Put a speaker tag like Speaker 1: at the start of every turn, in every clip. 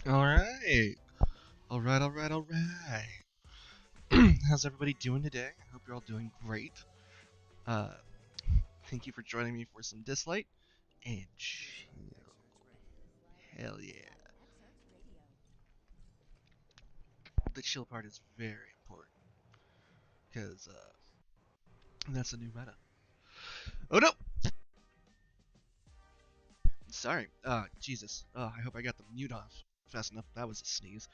Speaker 1: All right. All right, all right, all right. How's everybody doing today? I hope you're all doing great. Uh, Thank you for joining me for some Dislyte and Chill. Hell yeah. The chill part is very important because that's a new meta. Oh no! Sorry. Jesus. I hope I got the mute off fast enough. That was a sneeze.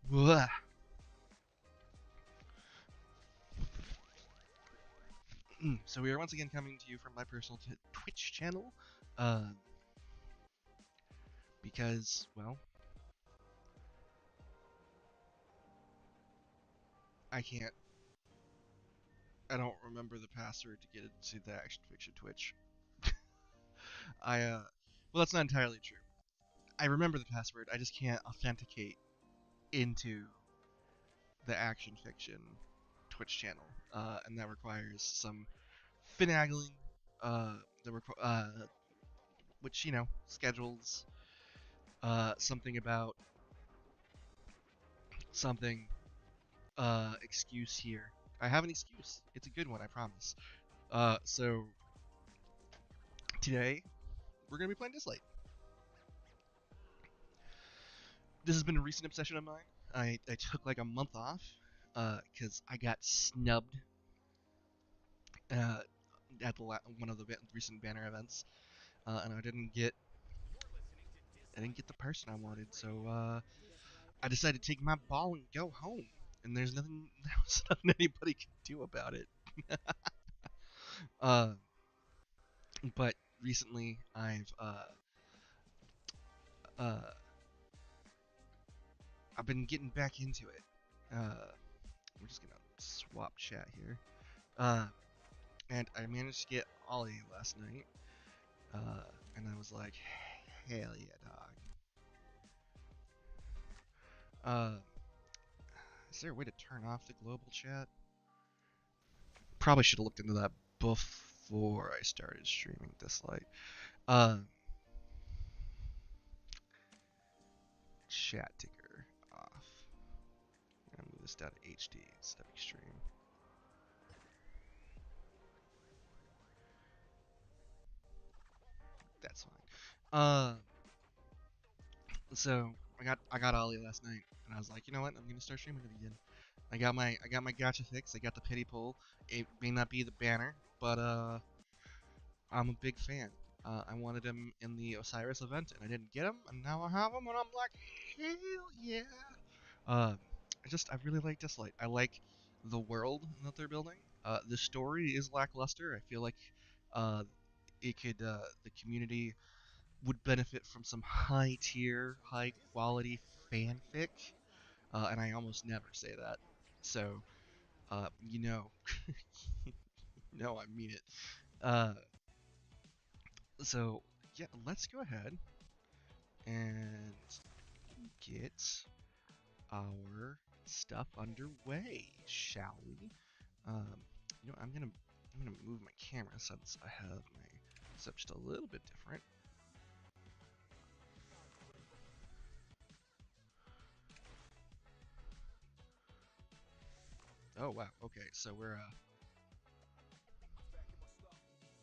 Speaker 1: Blah. So we are once again coming to you from my personal Twitch channel, uh, because, well, I can't, I don't remember the password to get into the Action Fiction Twitch. Well, that's not entirely true. I remember the password, I just can't authenticate into the Action Fiction Twitch channel, and that requires some finagling, uh, which, schedules, something about something, excuse here. I have an excuse. It's a good one, I promise. So today we're gonna be playing Dislyte. This has been a recent obsession of mine. I took like a month off, because I got snubbed, uh, at one of the recent banner events, and I didn't get the person I wanted. So I decided to take my ball and go home. And there's nothing anybody can do about it. uh, but recently uh, I've been getting back into it. We're just gonna swap chat here. Uh, and I managed to get Ollie last night. And I was like, hell yeah, dog. Is there a way to turn off the global chat? Probably should have looked into that before I started streaming Dislyte. Uh, Chat ticker off. I'm gonna move this down to HD instead of extreme. That's fine. So I got Ollie last night, and I was like, you know what? I'm gonna start streaming it again. I got my gacha fix. I got the pity pull. It may not be the banner, but I'm a big fan. I wanted him in the Osiris event, and I didn't get him, and now I have him, and I'm like, hell yeah! Uh, I really like Dislyte. I like the world that they're building. The story is lackluster. I feel like uh, the community would benefit from some high tier, high quality fanfic, and I almost never say that. So, uh, you know, no, I mean it. Uh, so yeah, let's go ahead and get our stuff underway, shall we? Um, I'm gonna move my camera since I have my setup just a little bit different. Oh wow. Okay, so we're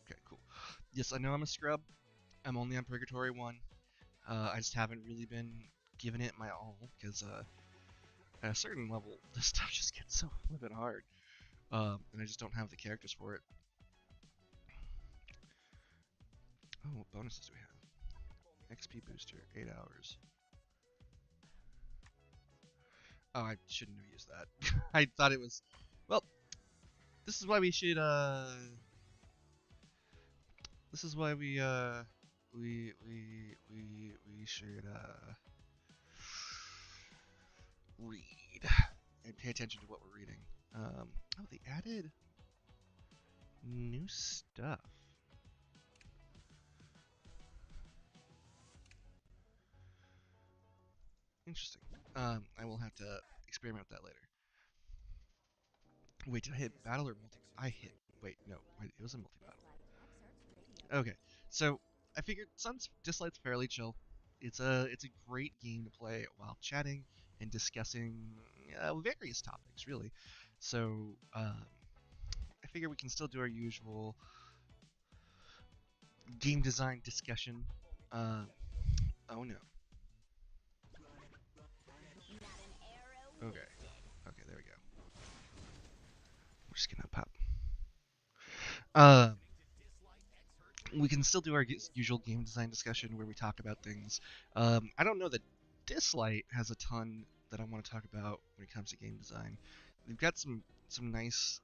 Speaker 1: okay, cool. Yes, I know I'm a scrub. I'm only on Purgatory 1. I just haven't really been giving it my all because at a certain level, this stuff just gets so flippin' hard, and I just don't have the characters for it. Oh, what bonuses do we have? XP booster, 8 hours. Oh, I shouldn't have used that. I thought it was. Well, this is why we should. This is why we should read and pay attention to what we're reading. Oh, they added new stuff. Interesting. I will have to experiment with that later. Wait, did I hit battle or multi? I hit. Wait, no. Wait, it was a multi battle. Okay, so I figured since Dislyte's fairly chill, it's a great game to play while chatting and discussing various topics, really. So I figure we can still do our usual game design discussion. Uh, oh no. Okay. Okay, there we go. We're just gonna pop. Uh, we can still do our usual game design discussion where we talk about things. I don't know that Dislyte has a ton that I want to talk about when it comes to game design. They've got some nice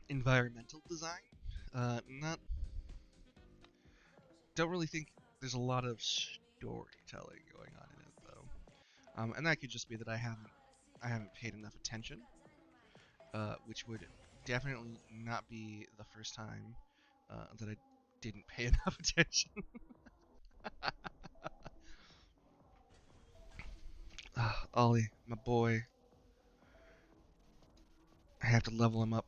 Speaker 1: environmental design. Not don't really think there's a lot of storytelling going on in it though. And that could just be that I haven't paid enough attention, which would definitely not be the first time that I didn't pay enough attention. Ollie, my boy, I have to level him up.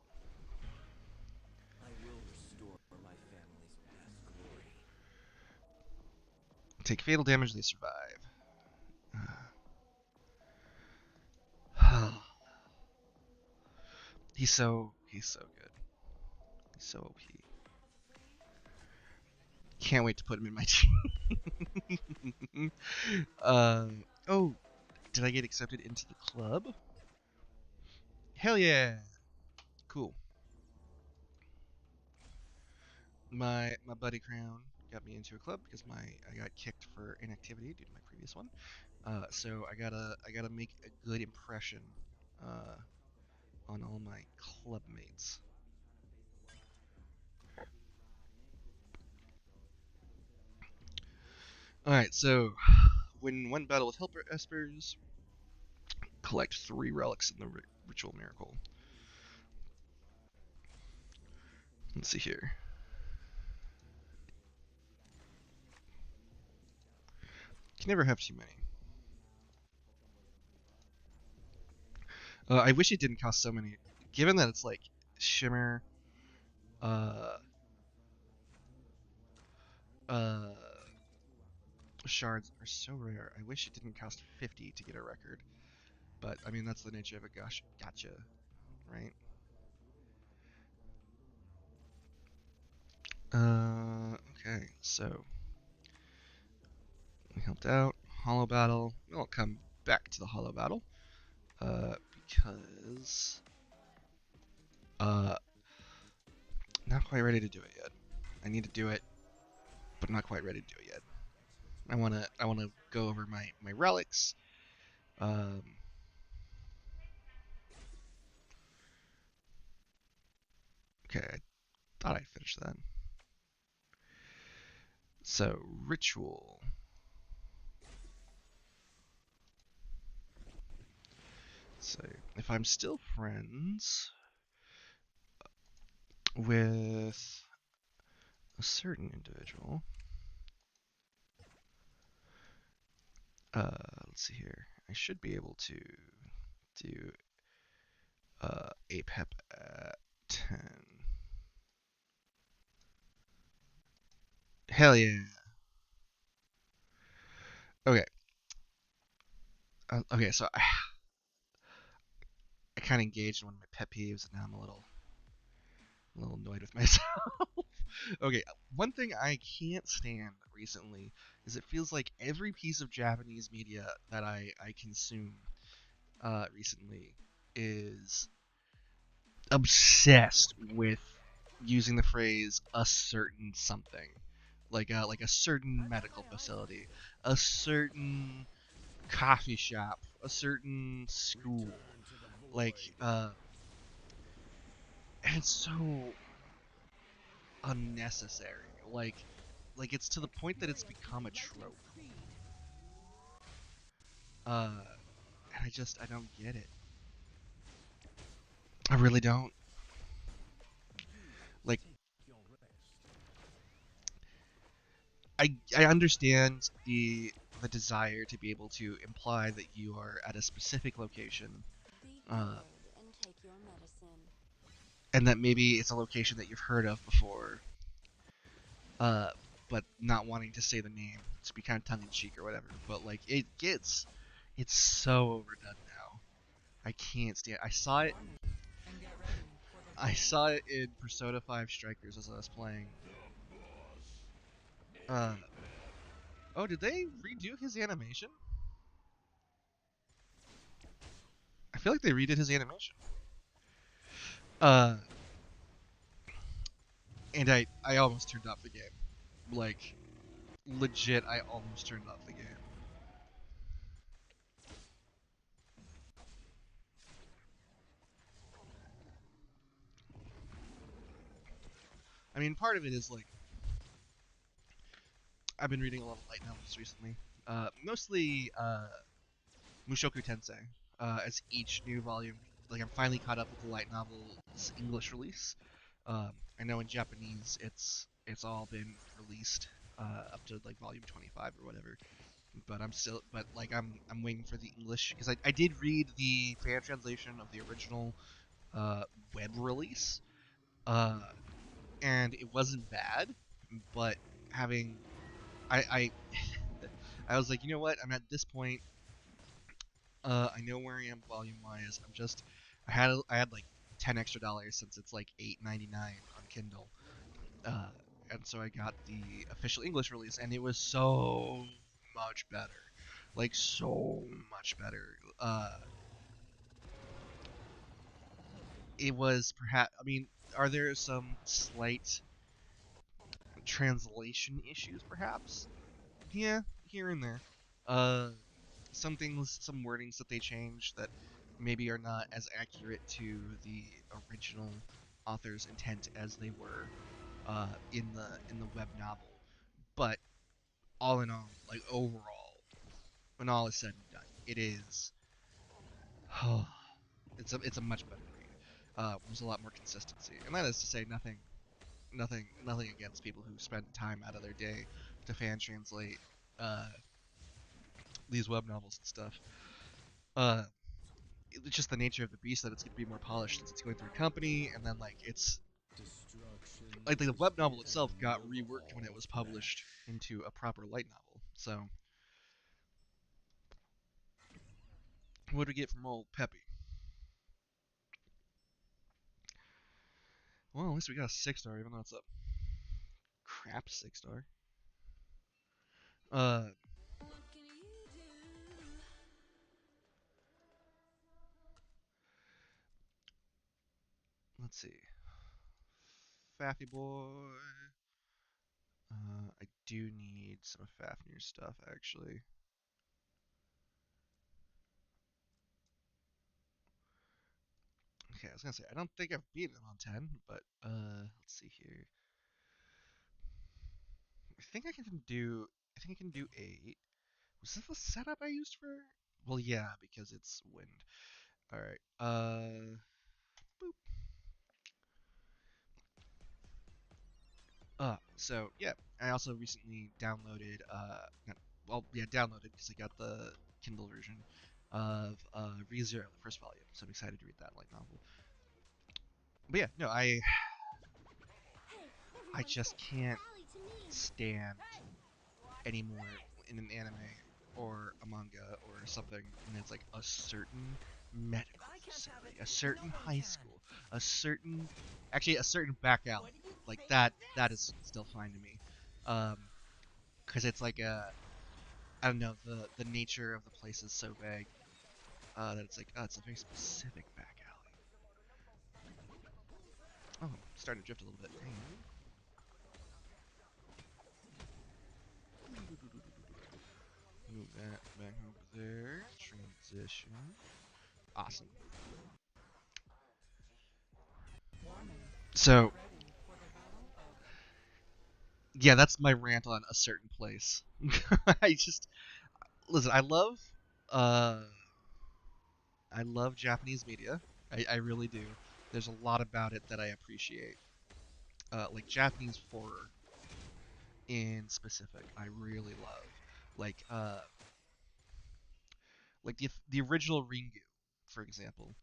Speaker 2: I will restore my family's past glory.
Speaker 1: Take fatal damage, they survive. he's so good. He's so OP. Can't wait to put him in my team. Oh, did I get accepted into the club? Hell yeah! Cool. My buddy Crown got me into a club because I got kicked for inactivity due to my previous one. So I gotta make a good impression uh, on all my club mates. All right, so when one battle with Helper Espers, collect 3 relics in the ritual miracle. Let's see here. Can never have too many. I wish it didn't cost so many. Given that it's like shimmer, uh, uh, shards are so rare. I wish it didn't cost 50 to get a record. But I mean that's the nature of a gosh gotcha, right? Okay, so we helped out. Hollow battle. We'll come back to the hollow battle. Because uh, not quite ready to do it yet. I need to do it, but not quite ready to do it yet. I wanna go over my relics. Um, okay, I thought I'd finished that. So ritual. So if I'm still friends with a certain individual, let's see here. I should be able to do a pep at 10. Hell yeah. Okay. Okay, so I kind of engaged in one of my pet peeves, and now I'm a little annoyed with myself. Okay, one thing I can't stand recently is it feels like every piece of Japanese media that I consume recently is obsessed with using the phrase a certain something, like a certain medical facility, a certain coffee shop, a certain school, like and it's so unnecessary. Like it's to the point that it's become a trope. Uh, and I don't get it. I really don't. Like I understand the desire to be able to imply that you are at a specific location, uh, and that maybe it's a location that you've heard of before, uh, but not wanting to say the name to be kind of tongue in cheek or whatever. But like it's so overdone now. I can't stand. I saw it in Persona 5 Strikers as I was playing. Uh, oh, did they redo his animation? I feel like they redid his animation. Uh, and I almost turned off the game. Like legit, I almost turned off the game. I mean, part of it is like I've been reading a lot of light novels recently, mostly Mushoku Tensei. As each new volume, like I'm finally caught up with the light novel's English release. I know in Japanese it's all been released up to like volume 25 or whatever. But I'm waiting for the English because I did read the fan translation of the original web release, uh, and it wasn't bad. But having I I was like, you know what? I'm at this point. I know where I am volume wise. I had like $10 extra since it's like $8.99 on Kindle. Uh, and so I got the official English release, and it was so much better, like so much better. It was perhaps. I mean, are there some slight translation issues, perhaps? Yeah, here and there. Uh, some things, some wordings that they changed that maybe are not as accurate to the original author's intent as they were in the web novel. But all in all, like overall, when all is said and done, it is it's a much better read. There's a lot more consistency, and that is to say nothing against people who spend time out of their day to fan translate uh, these web novels and stuff. Uh, it's just the nature of the beast that it's going to be more polished since it's going through a company, and then like it's
Speaker 2: Destruction
Speaker 1: like the
Speaker 2: is
Speaker 1: web novel
Speaker 2: the
Speaker 1: itself
Speaker 2: end
Speaker 1: got
Speaker 2: of
Speaker 1: reworked when it
Speaker 2: all
Speaker 1: was published
Speaker 2: that.
Speaker 1: into a proper light novel. So what do we get from old Peppy? Well, at least we got a 6 star, even though it's a crap 6 star. Uh, let's see. Faffy boy. I do need some Fafnir stuff actually. Okay, I was gonna say I don't think I've beaten him on 10, but let's see here. I think I can do. I think I can do 8. Was this the setup I used for? Well, yeah, because it's wind. All right. Boop. So yeah, I also recently downloaded. Not, well, yeah, downloaded because I got the Kindle version of ReZero, the first volume. So I'm excited to read that light novel. But yeah, no, I just can't stand anymore in an anime or a manga or something when it's like a certain medical facility, a certain high school, a certain actually a certain back alley. Like that is still fine to me. Um because it's like I don't know, the nature of the place is so vague that it's like, oh, it's a very specific back alley. Oh, I'm starting to drift a little bit. Hang on. Move that back over there. Transition. Awesome. So yeah, that's my rant on a certain place. I just listen. Uh, I love Japanese media. I really do. There's a lot about it that I appreciate. Like Japanese horror in specific, I really love. Like uh, like the original Ringu, for example.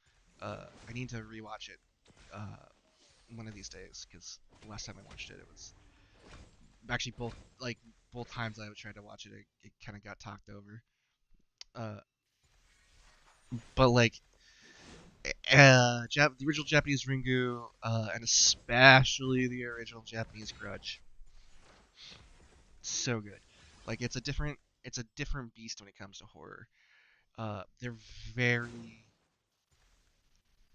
Speaker 1: I need to rewatch it one of these days because the last time I watched it, it was actually both times I tried to watch it, it kind of got talked over. Uh, but like the original Japanese Ringu, and especially the original Japanese Grudge, so good. Like it's a different beast when it comes to horror. They're very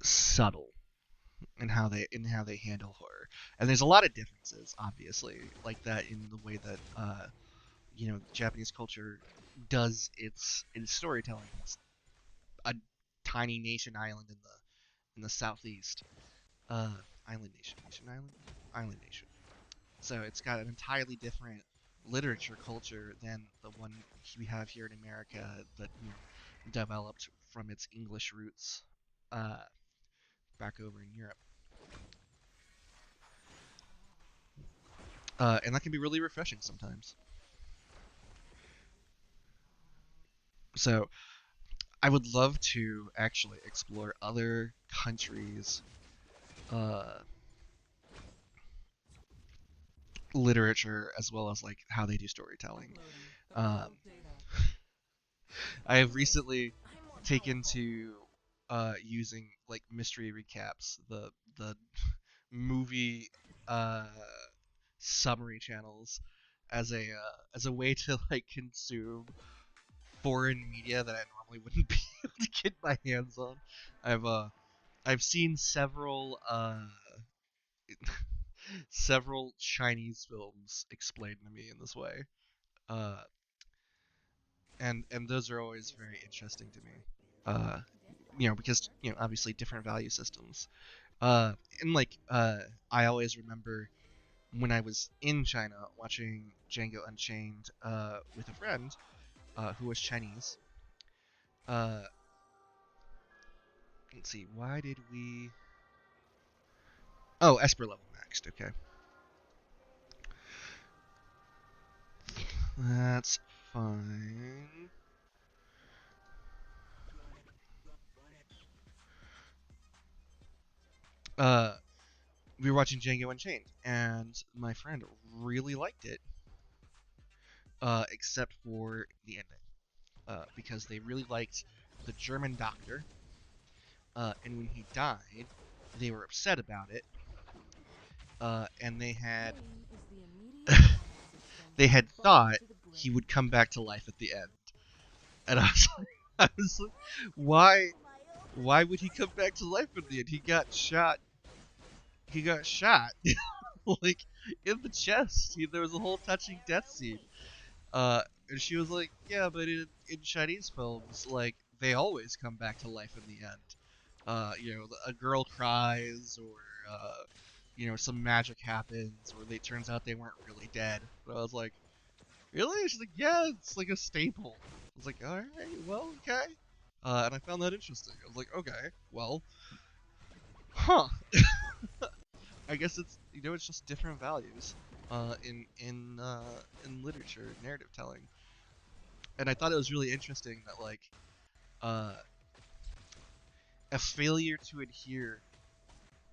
Speaker 1: subtle in how they handle horror, and there's a lot of differences, obviously, like that in the way that Japanese culture does its storytelling. It's a tiny nation island in the southeast. Uh, Island nation, island nation. So it's got an entirely different literature culture than the one we have here in America that developed from its English roots uh, back over in Europe. And that can be really refreshing sometimes. So I would love to actually explore other countries' uh, literature as well as like how they do storytelling.
Speaker 3: Uploading
Speaker 1: Um,
Speaker 3: available data.
Speaker 1: I have
Speaker 2: Please,
Speaker 1: recently
Speaker 2: I'm more
Speaker 1: taken
Speaker 2: powerful.
Speaker 1: to using like mystery recaps, the movie uh, summary channels as a way to like consume foreign media that I normally wouldn't be able to get my hands on. I've uh I've seen several Chinese films explained to me in this way. Uh and those are always very interesting to me. Uh because obviously different value systems. Uh and like I always remember when I was in China watching Django Unchained with a friend who was Chinese. Uh let's see, why did we Oh, Esper level maxed. Okay. That's fine. Uh, we were watching Django Unchained, and my friend really liked it, except for the ending, because they really liked the German doctor, and when he died, they were upset about it, and
Speaker 3: Pain is the immediate cause of
Speaker 1: they
Speaker 3: sending a
Speaker 1: had
Speaker 3: buzz
Speaker 1: thought
Speaker 3: to the
Speaker 1: he
Speaker 3: brain.
Speaker 1: would come back to life at the end, and I was like, why would he come back to life at the end? He got shot. He got shot. Like in the chest. There was a whole touching death scene. And she was like, "Yeah, but in Chinese films, like they always come back to life in the end. A girl cries, or some magic happens, or they turns out they weren't really dead." But I was like, "Really?" She's like, "Yeah, it's like a staple." I was like, "All right, well, okay." And I found that interesting. I was like, "Okay, well, huh." I guess it's just different values in literature, narrative telling. And I thought it was really interesting that like uh a failure to adhere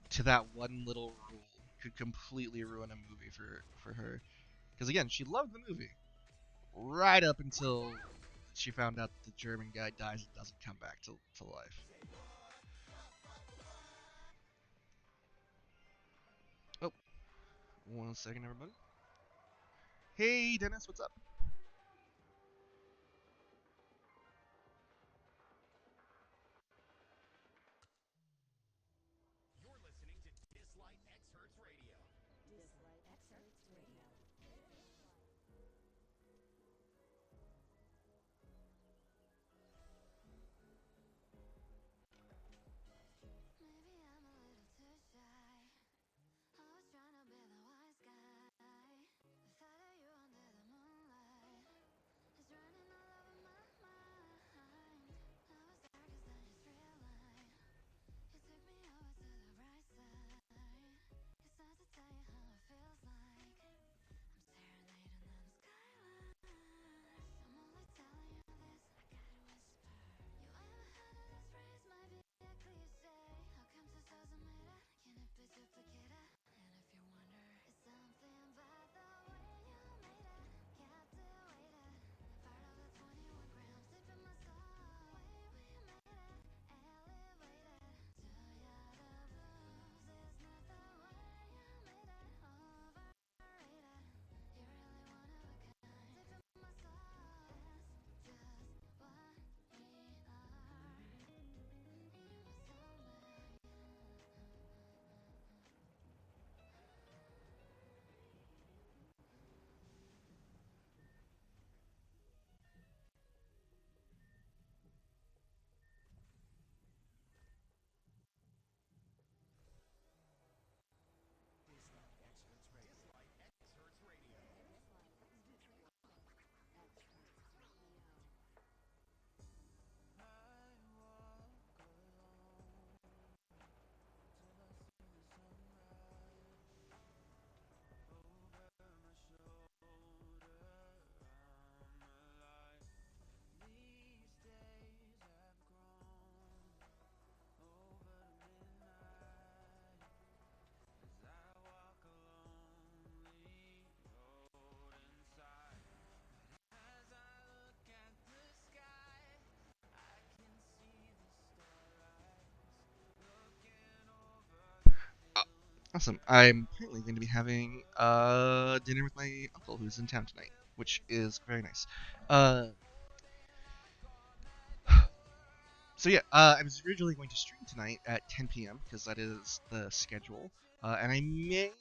Speaker 1: to that one little rule could completely ruin a movie for her. Because again, she loved the movie right up until she found out that the German guy dies and doesn't come back to life. Oh, 1 second, everybody. Hey, Dennis, what's up?
Speaker 2: You're listening to Dislyte X Hertz Radio.
Speaker 3: Dislyte Excerpts Radio.
Speaker 1: Awesome. I'm currently going to be having dinner with my uncle who's in town tonight, which is very nice. Uh, so yeah, I was originally going to stream tonight at 10 p.m. because that is the schedule, and I may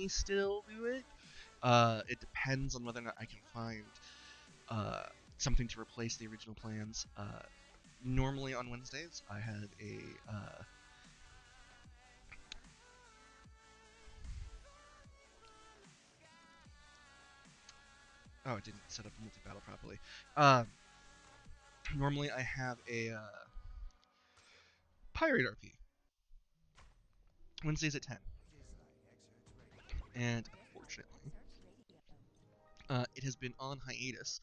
Speaker 1: still do it. It depends on whether or not I can find uh, something to replace the original plans. Normally on Wednesdays, I had a oh, it didn't set up multi battle properly. Um, Normally I have a pirate RP Wednesdays at 10, and unfortunately, it has been on hiatus.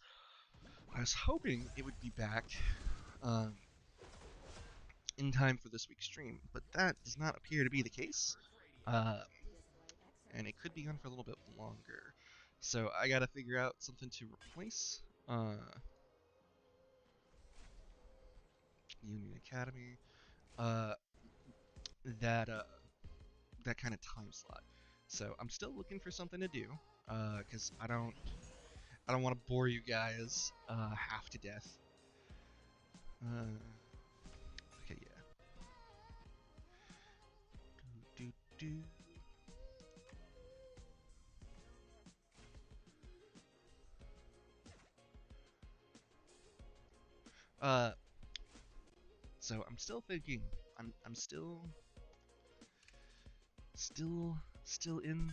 Speaker 1: I was hoping it would be back um, in time for this week's stream, but that does not appear to be the case. Uh, and it could be on for a little bit longer. So I gotta figure out something to replace Union Academy, uh, that that kind of time slot. So I'm still looking for something to do, because I don't want to bore you guys half to death. Uh, okay, yeah. Do, do, do. Uh, so I'm still thinking. I'm still in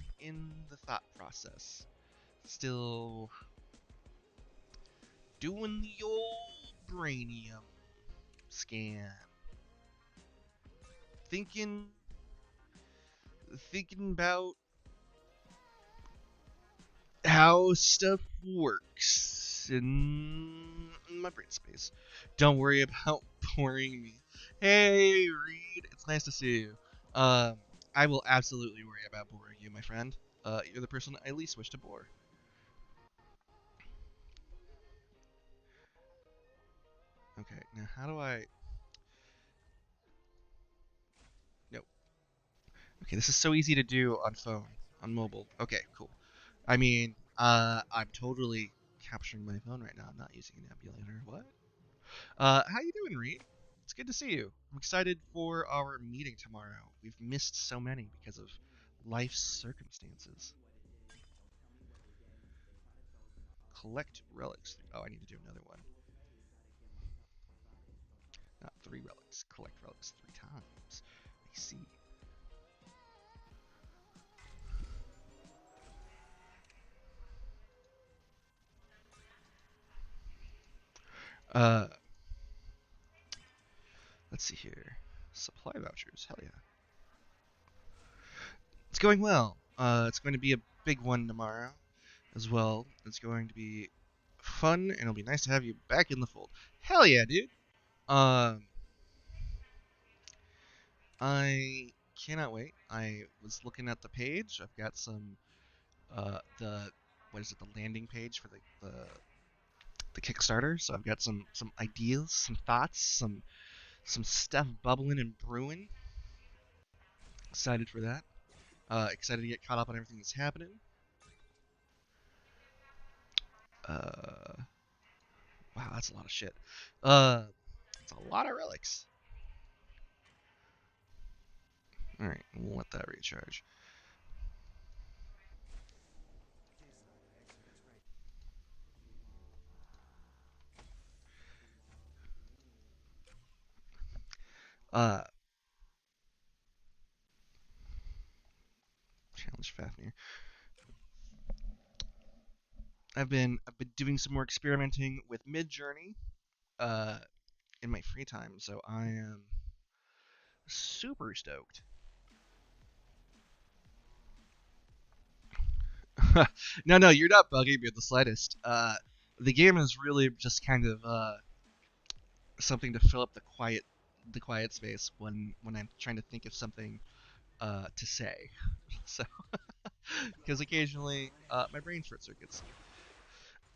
Speaker 1: the thought process. Still doing the old brainium scan. Thinking thinking about how stuff works in my brain space. Don't worry about boring me. Hey, Reed, it's nice to see you. Um, I will absolutely worry about boring you, my friend. You're the person I least wish to bore. Okay, now how do I? No. Okay, this is so easy to do on phone, on mobile. Okay, cool. I mean, I'm totally capturing my phone right now. I'm not using an emulator. What? How you doing, Reed? It's good to see you. I'm excited for our meeting tomorrow. We've missed so many because of life's circumstances. Collect relics. Oh, I need to do another one. Not 3 relics. Collect relics 3 times. I see. Uh, let's see here. Supply vouchers. Hell yeah. It's going well. It's going to be a big one tomorrow as well. It's going to be fun, and it'll be nice to have you back in the fold. Hell yeah, dude. Um, I cannot wait. I was looking at the page. I've got some the what is it, the landing page for the Kickstarter. So I've got some ideas, some thoughts, some stuff bubbling and brewing. Excited for that. Excited to get caught up on everything that's happening. Uh, wow, that's a lot of shit. It's a lot of relics. All right, we'll let that recharge. Uh, Challenge Fafnir. I've been doing some more experimenting with Mid Journey uh in my free time, so I am super stoked. No, you're not bugging me the slightest. The game is really just kind of something to fill up the quiet space when I'm trying to think of something to say. So, because occasionally my brain short circuits.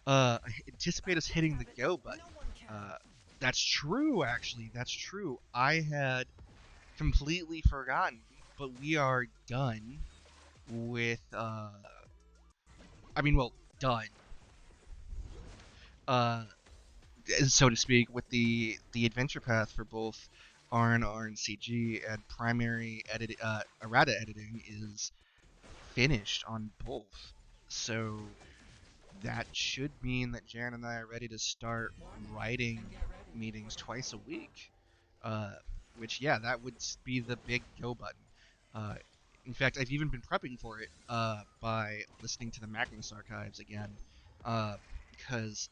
Speaker 1: I anticipate us hitting the go button. Uh, that's true, actually. That's true. I had completely forgotten, but we are done with I mean, well, done, uh, so to speak, with the adventure path for both R and CG and primary errata editing is finished on both. So that should mean that Jaren and I are ready to start writing meetings twice a week. Uh, which, yeah, that would be the big go button. Uh, in fact, I've even been prepping for it by listening to the Magnus archives again, because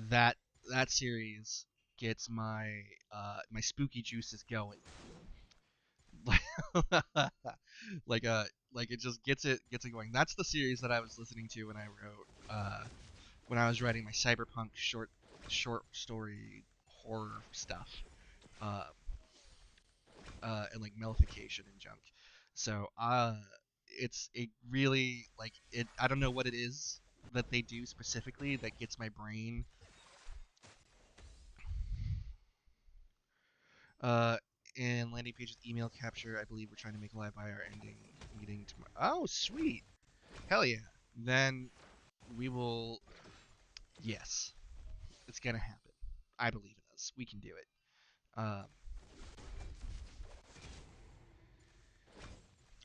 Speaker 1: that that series gets my spooky juices going. like uh like it just gets it going. That's the series that I was listening to when I wrote when I was writing my cyberpunk short story horror stuff. Uh and like mellification and junk. So it's it really like it I don't know what it is that they do specifically that gets my brain uh in landing page with email capture. I believe we're trying to make live by our ending meeting tomorrow. Oh, sweet. Hell yeah. Then we will. Yes, it's gonna happen. I believe in us. We can do it. Um,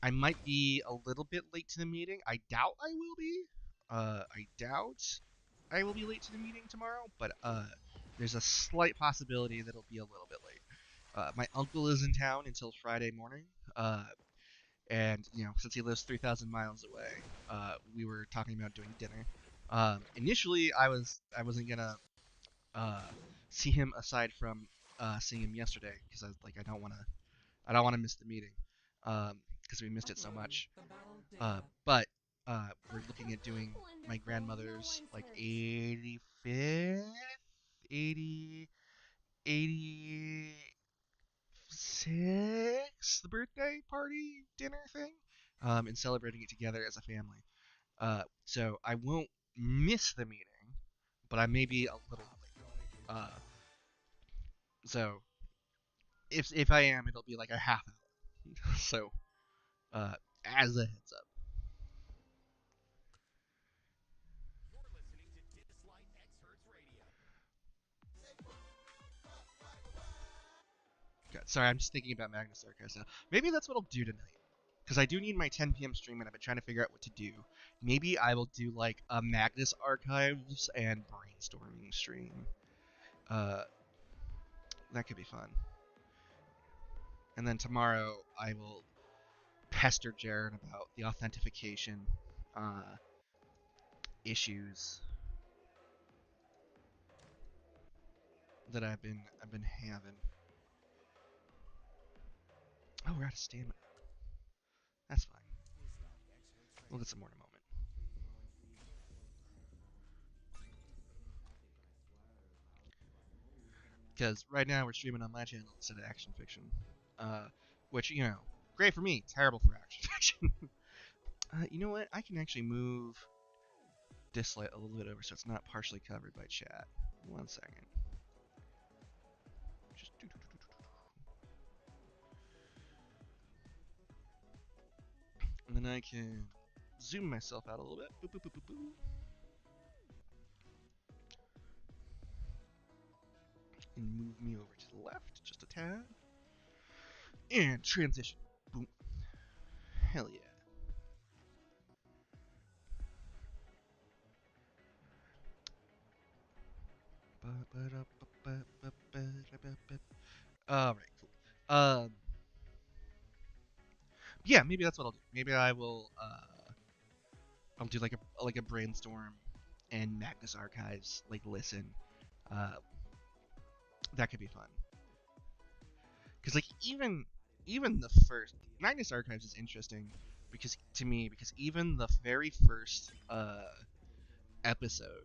Speaker 1: I might be a little bit late to the meeting. I doubt I will be. I doubt I will be late to the meeting tomorrow, but there's a slight possibility that it'll be a little bit late. My uncle is in town until Friday morning. And since he lives 3,000 miles away, we were talking about doing dinner. Initially, I wasn't gonna uh, see him aside from seeing him yesterday because I don't want to miss the meeting because we missed it so much. But we're looking at doing my grandmother's like 85th, 80, 86th birthday party dinner thing, and celebrating it together as a family. So I won't miss the meeting, but I may be a little late. So if I am, it'll be like a half hour. So uh, as a heads up.
Speaker 2: You're listening to Dislyte Experts Radio.
Speaker 1: God, sorry, I'm just thinking about Magnus Archives now. Maybe that's what I'll do tonight. Because I do need my 10 p.m. stream, and I've been trying to figure out what to do. Maybe I will do like a Magnus Archives and brainstorming stream. Uh, that could be fun. And then tomorrow I will pester Jared about the authentication uh, issues that I've been having. Oh, we're out of stamina. That's fine. We'll get some more in a moment. Because right now we're streaming on my channel instead of Action Fiction, uh, which great for me, terrible for Action Fiction. You know what? I can actually move Dislyte a little bit over so it's not partially covered by chat. One second. Just and then I can zoom myself out a little bit. Boop, boop, boop, boop, boop. And move me over to the left just a tad. And transition. Boom. Hell yeah. All right, cool. Yeah, maybe that's what I'll do. Maybe I'll do like a brainstorm and Magnus Archives like listen. Uh, that could be fun. Because like even the first Magnus Archives is interesting because to me because even the very first episode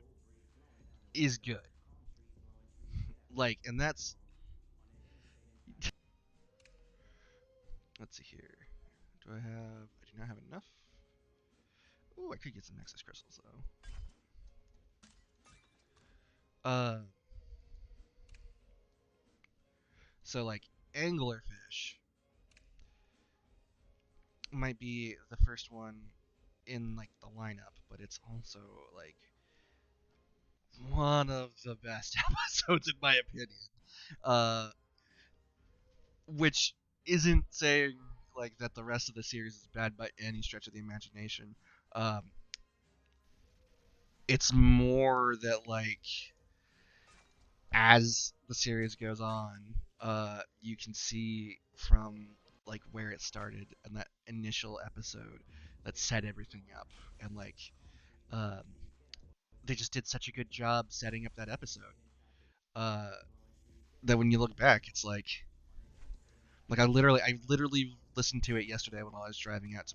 Speaker 1: is good. Like, and that's let's see here. Do I have? I do not have enough. Oh, I could get some Nexus crystals though. Uh, so like anglerfish. might be the first one in like the lineup, but it's also like one of the best episodes in my opinion. Uh, which isn't saying like that the rest of the series is bad by any stretch of the imagination. Um, it's more that like as the series goes on, you can see from like where it started and that initial episode that set everything up, and like um, they just did such a good job setting up that episode. Uh, that when you look back, it's like I literally listened to it yesterday when I was driving out to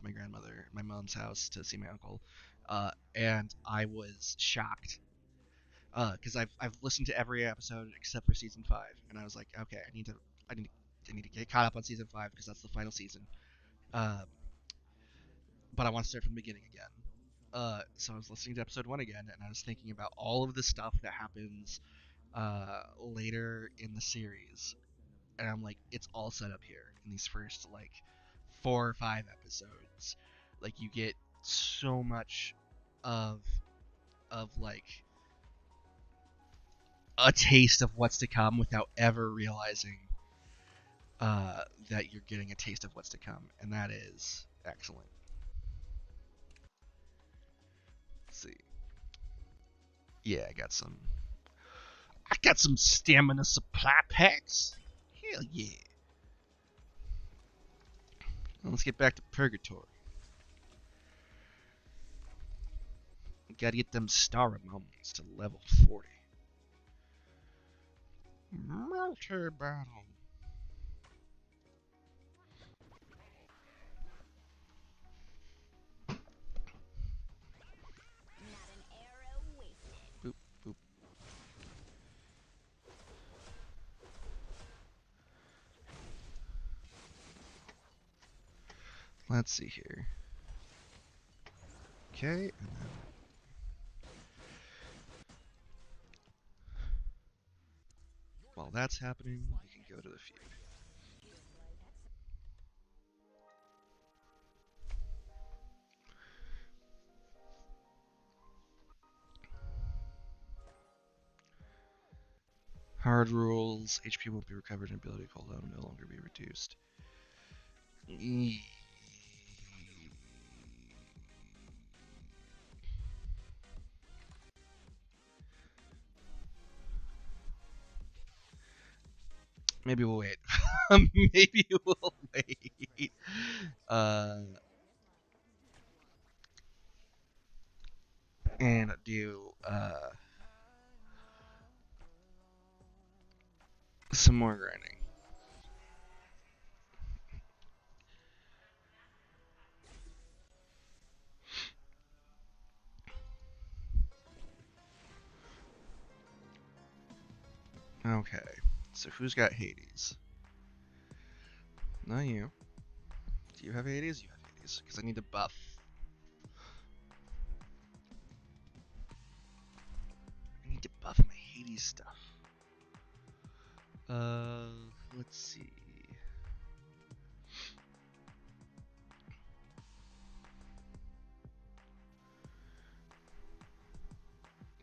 Speaker 1: my mom's house to see my uncle, and I was shocked because I've listened to every episode except for season 5, and I was like, okay, I need I need to get caught up on season 5 because that's the final season. Uh, but I want to start from the beginning again. So I was listening to episode 1 again, and I was thinking about all of the stuff that happens later in the series, and I'm like, it's all set up here in these first like 4 or 5 episodes. Like you get so much of like a taste of what's to come without ever realizing that you're getting a taste of what's to come, and that is excellent. Let's see, yeah, I got some stamina supply packs. Hell yeah! Well, let's get back to purgatory. Gotta get them star moments to level 40. Multi battle. Boop, boop. Let's see here. Okay, and then while that's happening, we can go to the feud. Hard rules. HP won't be recovered and ability cooldown will no longer be reduced. Maybe we'll wait. Maybe we'll wait. Uh, and do some more grinding. Okay. So who's got Hades? Not you. Do you have Hades? You have Hades. Because I need to buff. I need to buff my Hades stuff. Uh, let's see.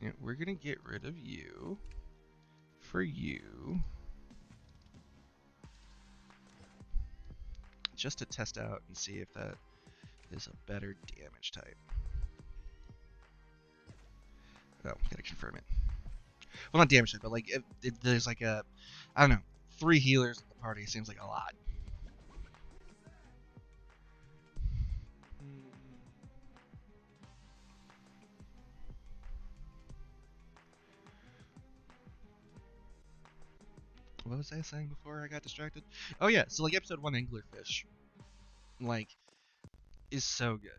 Speaker 1: Yeah, we're gonna get rid of you for you, just to test out and see if that is a better damage type. Oh, gotta confirm it. Well, not damage type, but like if there's like a, I don't know, 3 healers in the party seems like a lot. What was I saying before I got distracted? Oh yeah, so like episode 1 Anglerfish, like, is so good.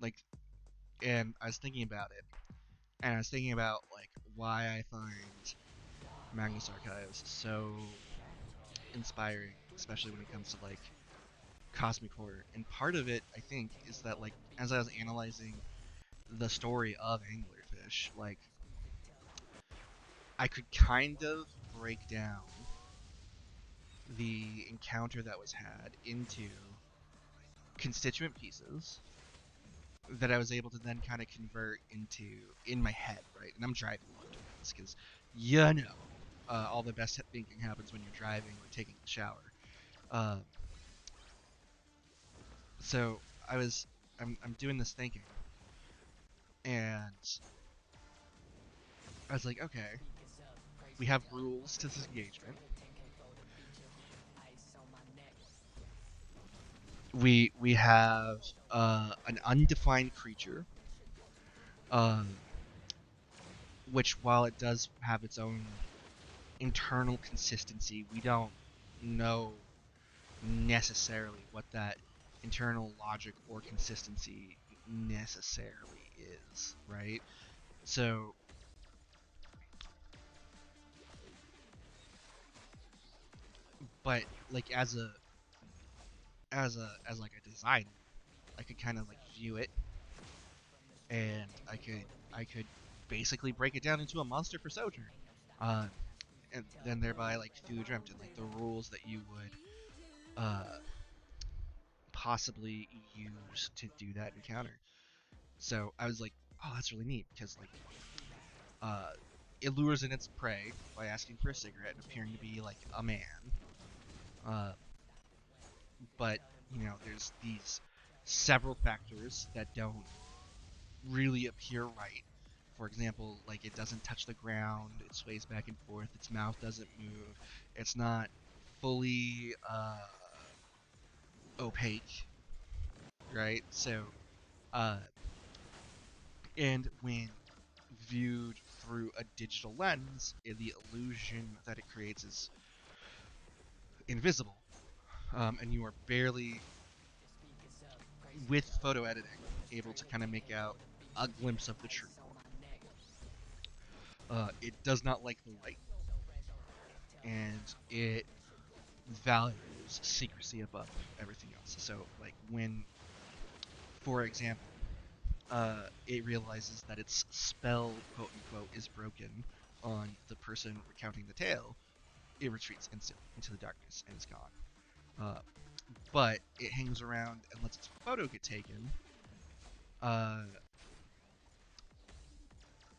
Speaker 1: Like, and I was thinking about it, and I was thinking about like why I find Magnus Archives so inspiring, especially when it comes to like cosmic horror. And part of it, I think, is that like as I was analyzing the story of Anglerfish, like I could kind of break down the encounter that was had into constituent pieces that I was able to then kind of convert into in my head, right? And I'm driving while I'm doing this because all the best thinking happens when you're driving or taking a shower. Um, so I'm doing this thinking, and I was like, okay, we have rules to this engagement. We have an undefined creature, uh, which while it does have its own internal consistency, we don't know necessarily what that internal logic or consistency necessarily is, right? So, but like as like a designer, I could kind of like view it, and I could basically break it down into a monster for Sojourn, uh, and then thereby like through dreamt and like the rules that you would uh possibly use to do that encounter. So I was like, oh, that's really neat because like uh, it lures in its prey by asking for a cigarette and appearing to be like a man. Uh, but there's these several factors that don't really appear right. For example, like it doesn't touch the ground, it sways back and forth, its mouth doesn't move, it's not fully opaque, right? So, uh, and when viewed through a digital lens, the illusion that it creates is invisible, and you are barely, with photo editing, able to kind of make out a glimpse of the true form. It does not like the light, and it values secrecy above everything else. So, like when, for example, it realizes that its spell, quote unquote, is broken on the person recounting the tale, it retreats instantly into the darkness and is gone. Uh, but it hangs around and lets its photo get taken uh,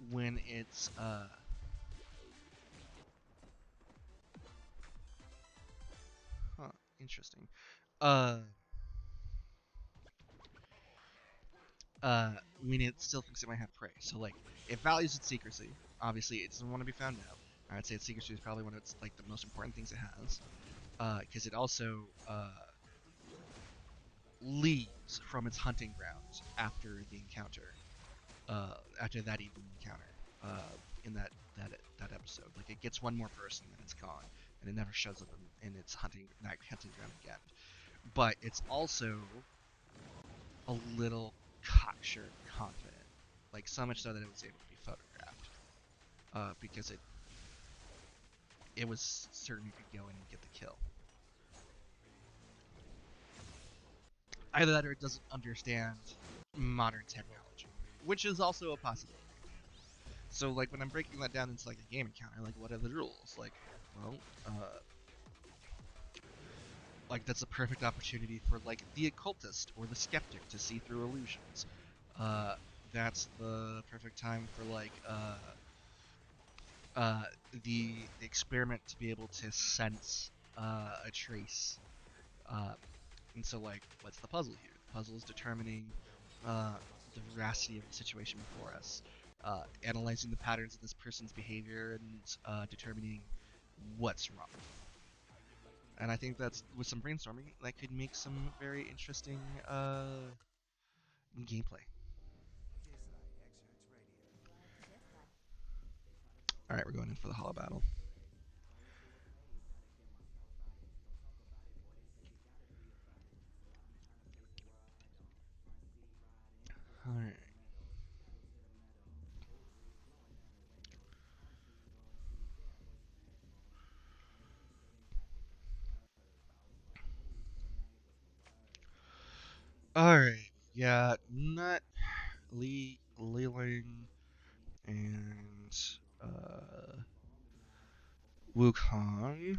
Speaker 1: when it's huh, interesting. Uh, when it still thinks it might have prey. So like it values its secrecy. Obviously, it doesn't want to be found out. I'd say its secrecy is probably one of its like the most important things it has, because it also leaves from its hunting grounds after the encounter, after that evening encounter, in that episode. Like it gets one more person and it's gone, and it never shows up in its hunting ground again. But it's also a little cocksure and confident, like so much so that it was able to be photographed, because it was certain it could go in and get the kill. Either that or it doesn't understand modern technology, which is also a possibility. So like when I'm breaking that down into like a game encounter, like what are the rules? Well, like that's a perfect opportunity for like the occultist or the skeptic to see through illusions. Uh, that's the perfect time for like uh, the experiment to be able to sense a trace. Uh, and so like, what's the puzzle here? The puzzle is determining uh, the veracity of the situation before us, analyzing the patterns of this person's behavior, and determining what's wrong. And I think that's with some brainstorming that could make some very interesting gameplay. All right, we're going in for the hollow battle. All right, all right. Yeah, Nut, Leland, and Wukong,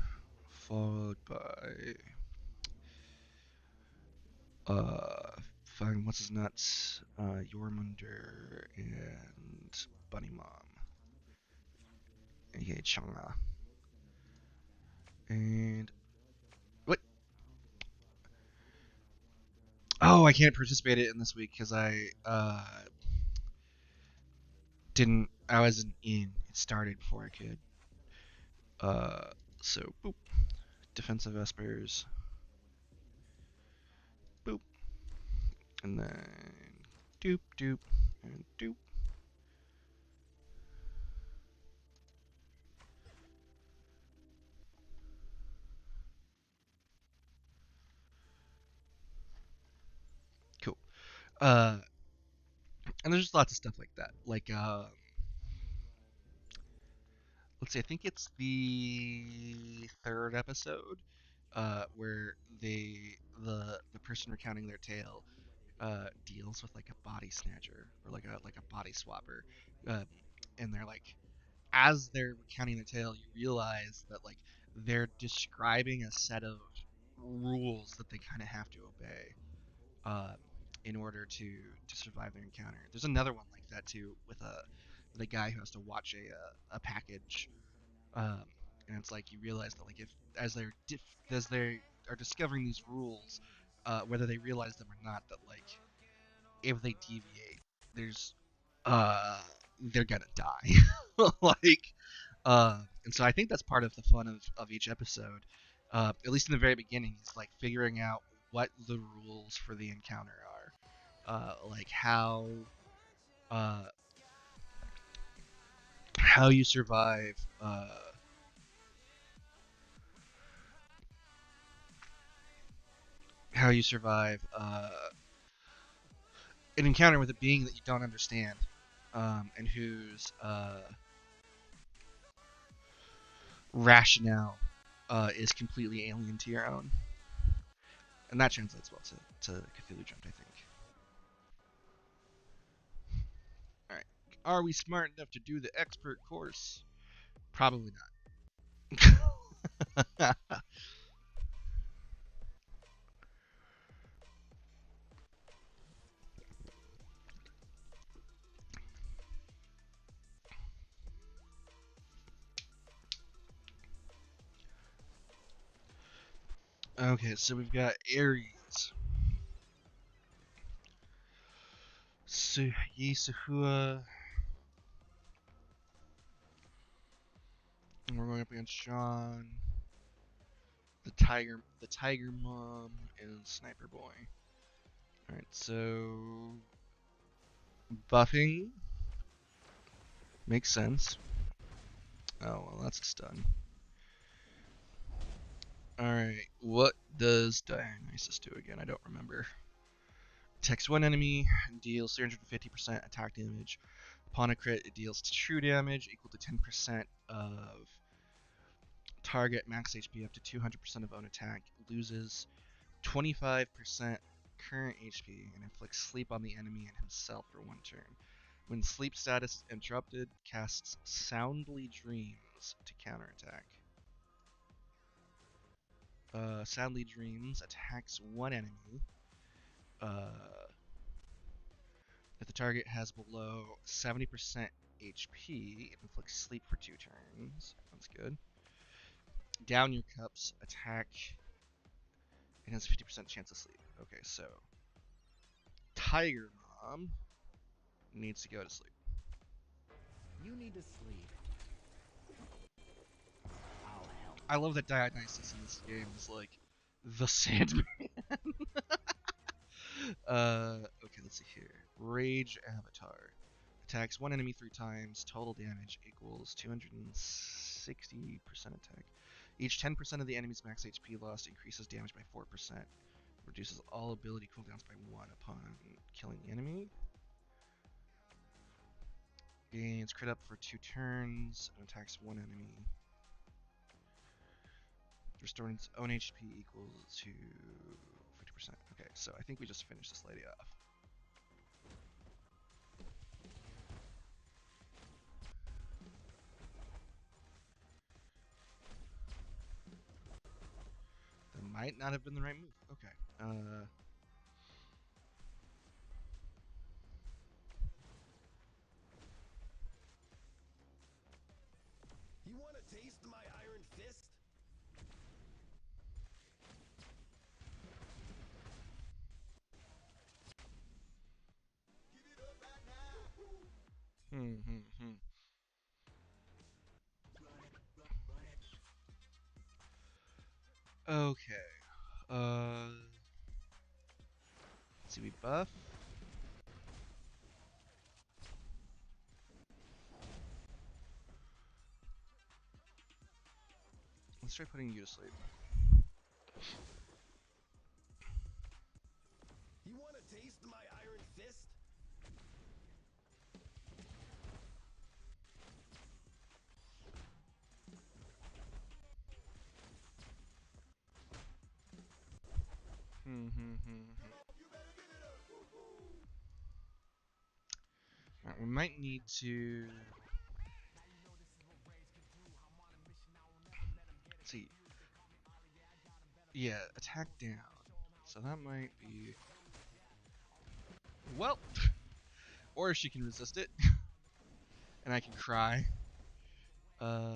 Speaker 1: followed by Uh, Fine, what's his nuts? Yormunder and Bunny Mom, aka Chang'e. And what? Oh, I can't participate in this week because I didn't. I wasn't in. It started before I could. Uh, so boop. Defensive Vespers. Boop. And then doop doop and doop. Cool. Uh, and there's just lots of stuff like that. Like let's see, I think it's the third episode, where the person recounting their tale deals with like a body snatcher or like a body swapper, um, and they're like, as they're recounting their tale, you realize that like they're describing a set of rules that they kind of have to obey, um, in order to survive their encounter. There's another one like that too with a guy who has to watch a package, um, and it's like you realize that like if as they are discovering these rules, whether they realize them or not, that like if they deviate, there's uh they're gonna die. Like, and so I think that's part of the fun of each episode. At least in the very beginning, is like figuring out what the rules for the encounter are. Like uh, how you survive how you survive an encounter with a being that you don't understand, and whose rationale is completely alien to your own, and that translates well to Cthulhu Jumped, I think. All right, are we smart enough to do the expert course? Probably not. Okay, so we've got Aries, Yisahua, and we're going up against Sean, the Tiger Mom, and Sniper Boy. All right, so buffing makes sense. Oh well, that's a stun. All right, what does Dionysus do again? I don't remember. Attacks one enemy, deals 350% attack damage. Upon a crit, it deals true damage equal to 10% of target max HP up to 200% of own attack. Loses 25% current HP and inflicts sleep on the enemy and himself for one turn. When sleep status is interrupted, casts Soundly Dreams to counterattack. Soundly Dreams attacks one enemy. Uh, if the target has below 70% HP, it inflicts sleep for 2 turns. That's good. Down Your Cups attack. It has a 50% chance of sleep. Okay, so Tiger Mom needs to go to sleep.
Speaker 2: You need to sleep. I'll help.
Speaker 1: I love that Dionysus in this game is like the Sandman. Okay, let's see here. Rage Avatar. Attacks one enemy 3 times. Total damage equals 260% attack. Each 10% of the enemy's max HP lost increases damage by 4%. Reduces all ability cooldowns by 1 upon killing the enemy. Gains crit up for 2 turns and attacks one enemy. Restoring its own HP equals to 50%. Okay, so I think we just finished this lady off. That might not have been the right move. Okay.
Speaker 2: taste my iron fist? Give it up right now.
Speaker 1: Okay. Let's see, we buff. Let's try putting you to sleep.
Speaker 2: You want to taste my iron fist?
Speaker 1: Alright, we might need to. Let's see. Yeah, attack down. So that might be. Well, or if she can resist it, and I can cry. Uh.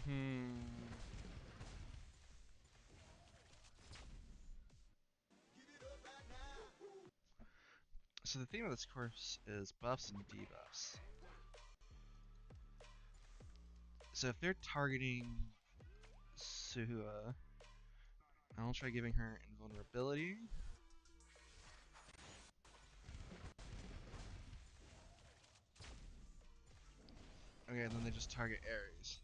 Speaker 1: Hmm. So the theme of this course is buffs and debuffs. So if they're targeting Suhua, I'll try giving her invulnerability. Okay, and then they just target Ares.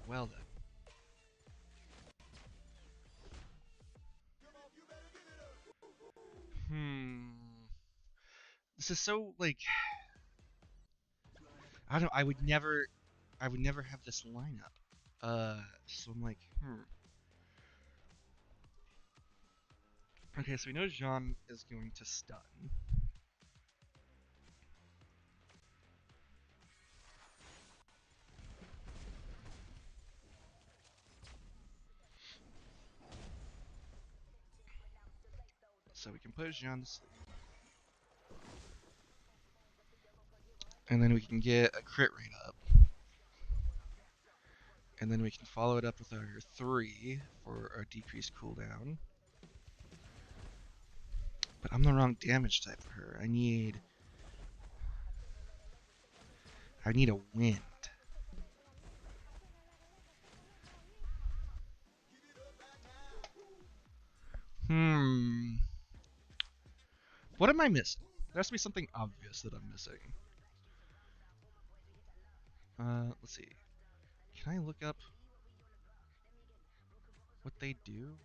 Speaker 1: Well then. Hmm. This is so like I don't. I would never have this lineup. So I'm like, Okay, so we know Jean is going to stun. So we can put Jean to sleep. And then we can get a crit rate up. And then we can follow it up with our 3 for our decreased cooldown. But I'm the wrong damage type for her. I need a wind. Hmm. What am I missing? There has to be something obvious that I'm missing. Let's see. Can I look up what they do?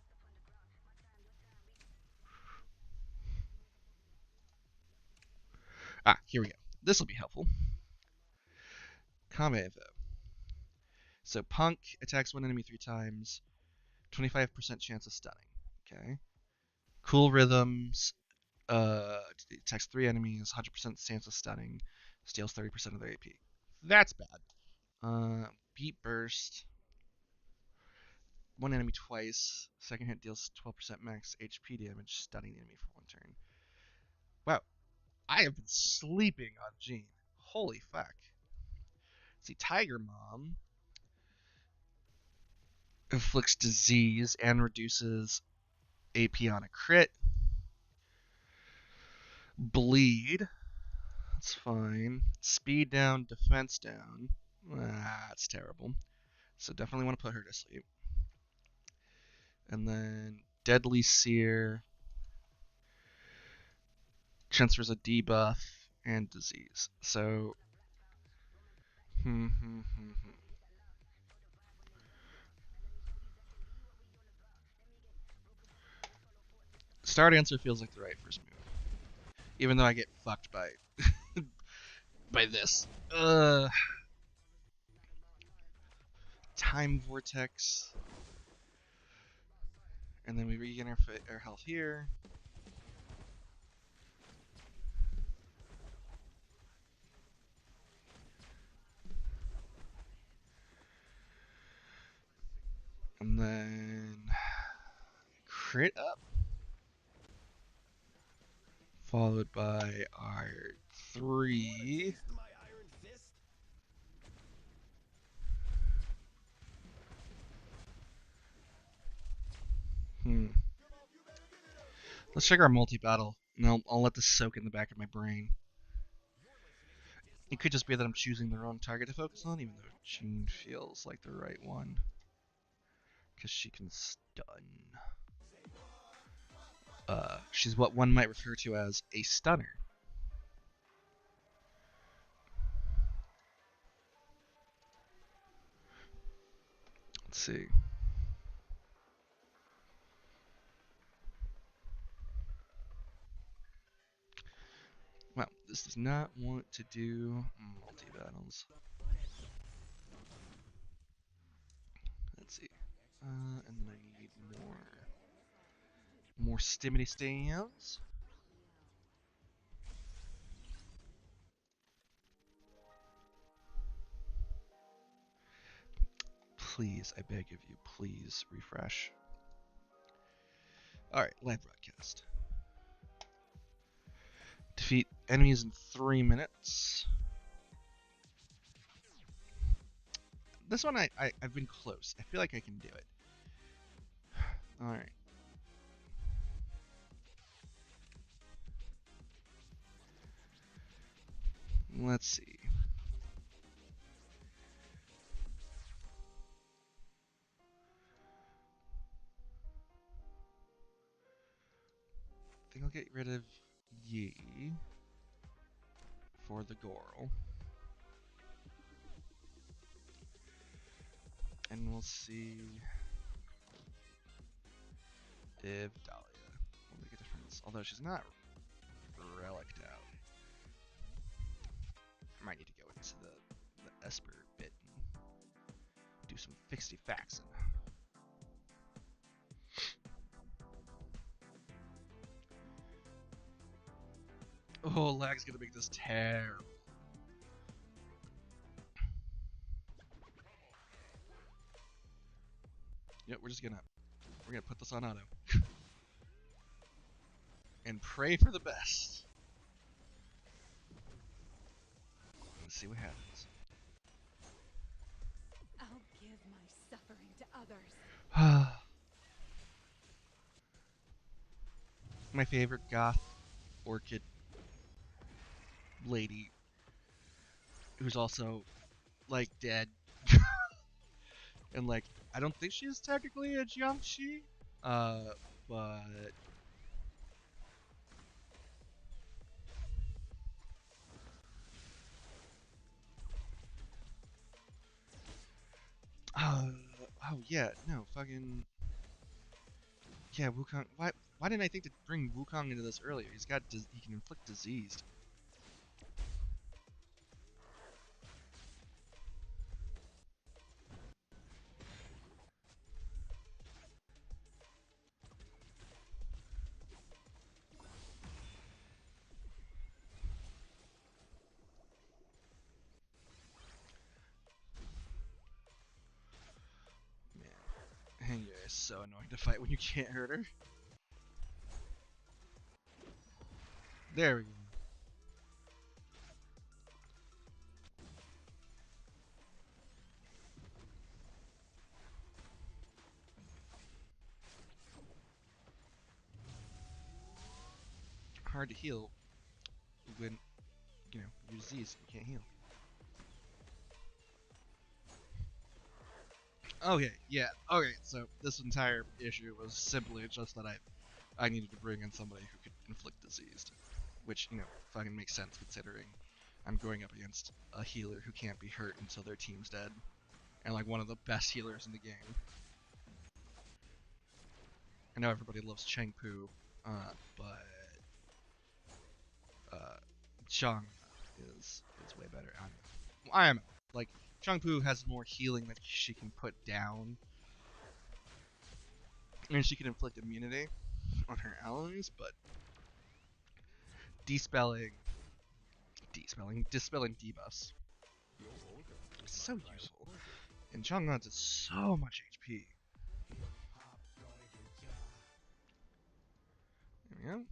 Speaker 1: Ah, here we go. This will be helpful. Combat info. So Punk attacks one enemy 3 times, 25% chance of stunning. Okay. Cool Rhythms attacks 3 enemies, 100% chance of stunning, steals 30% of their AP. That's bad. Beat Burst. One enemy twice. Second hit deals 12% max HP damage, stunning the enemy for 1 turn. Wow, I have been sleeping on Jean. Holy fuck. See, Tiger Mom inflicts disease and reduces AP on a crit. Bleed. That's fine. Speed down, defense down. That's terrible. So definitely want to put her to sleep. And then Deadly Sear transfers a debuff and disease. So, Start Answer feels like the right first move. Even though I get fucked by by this. Time vortex. And then we regain our health here. And then crit up. Followed by our 3. Let's check our multi-battle. And I'll let this soak in the back of my brain. It could just be that I'm choosing the wrong target to focus on, even though Jean feels like the right one. Because she can stun. She's what one might refer to as a stunner. Let's see. Well, this does not want to do multi-battles. Let's see. And then I need more stimity stands. Please, I beg of you, please refresh. Alright, live broadcast. Defeat enemies in 3 minutes. This one I've been close. I feel like I can do it. Alright. Let's see. I think I'll get rid of Yi for the Goral. And we'll see if Dahlia will make a difference. Although she's not relicked out. I might need to go into the Esper bit and do some fixty faxing. Oh, lag's gonna make this terrible. Yep, we're gonna put this on auto. And pray for the best. Let's see what happens.
Speaker 3: I'll give my suffering to others.
Speaker 1: My favorite goth orchid lady who's also like dead. And like I don't think she's technically a Jiangxi. But oh yeah, no, fucking yeah, Wukong. Why didn't I think to bring Wukong into this earlier? He can inflict disease. Man, Henya is so annoying to fight when you can't hurt her. There we go. Hard to heal when you're diseased. You can't heal. Okay, yeah. Okay, so this entire issue was simply just that I needed to bring in somebody who could inflict disease, which fucking makes sense considering I'm going up against a healer who can't be hurt until their team's dead, and like one of the best healers in the game. I know everybody loves Chengpu, but uh, Chung is way better. I am like Chung Pu has more healing that she can put down, and she can inflict immunity on her allies, but dispelling debuffs is so useful. And Chung does so much HP. There we go.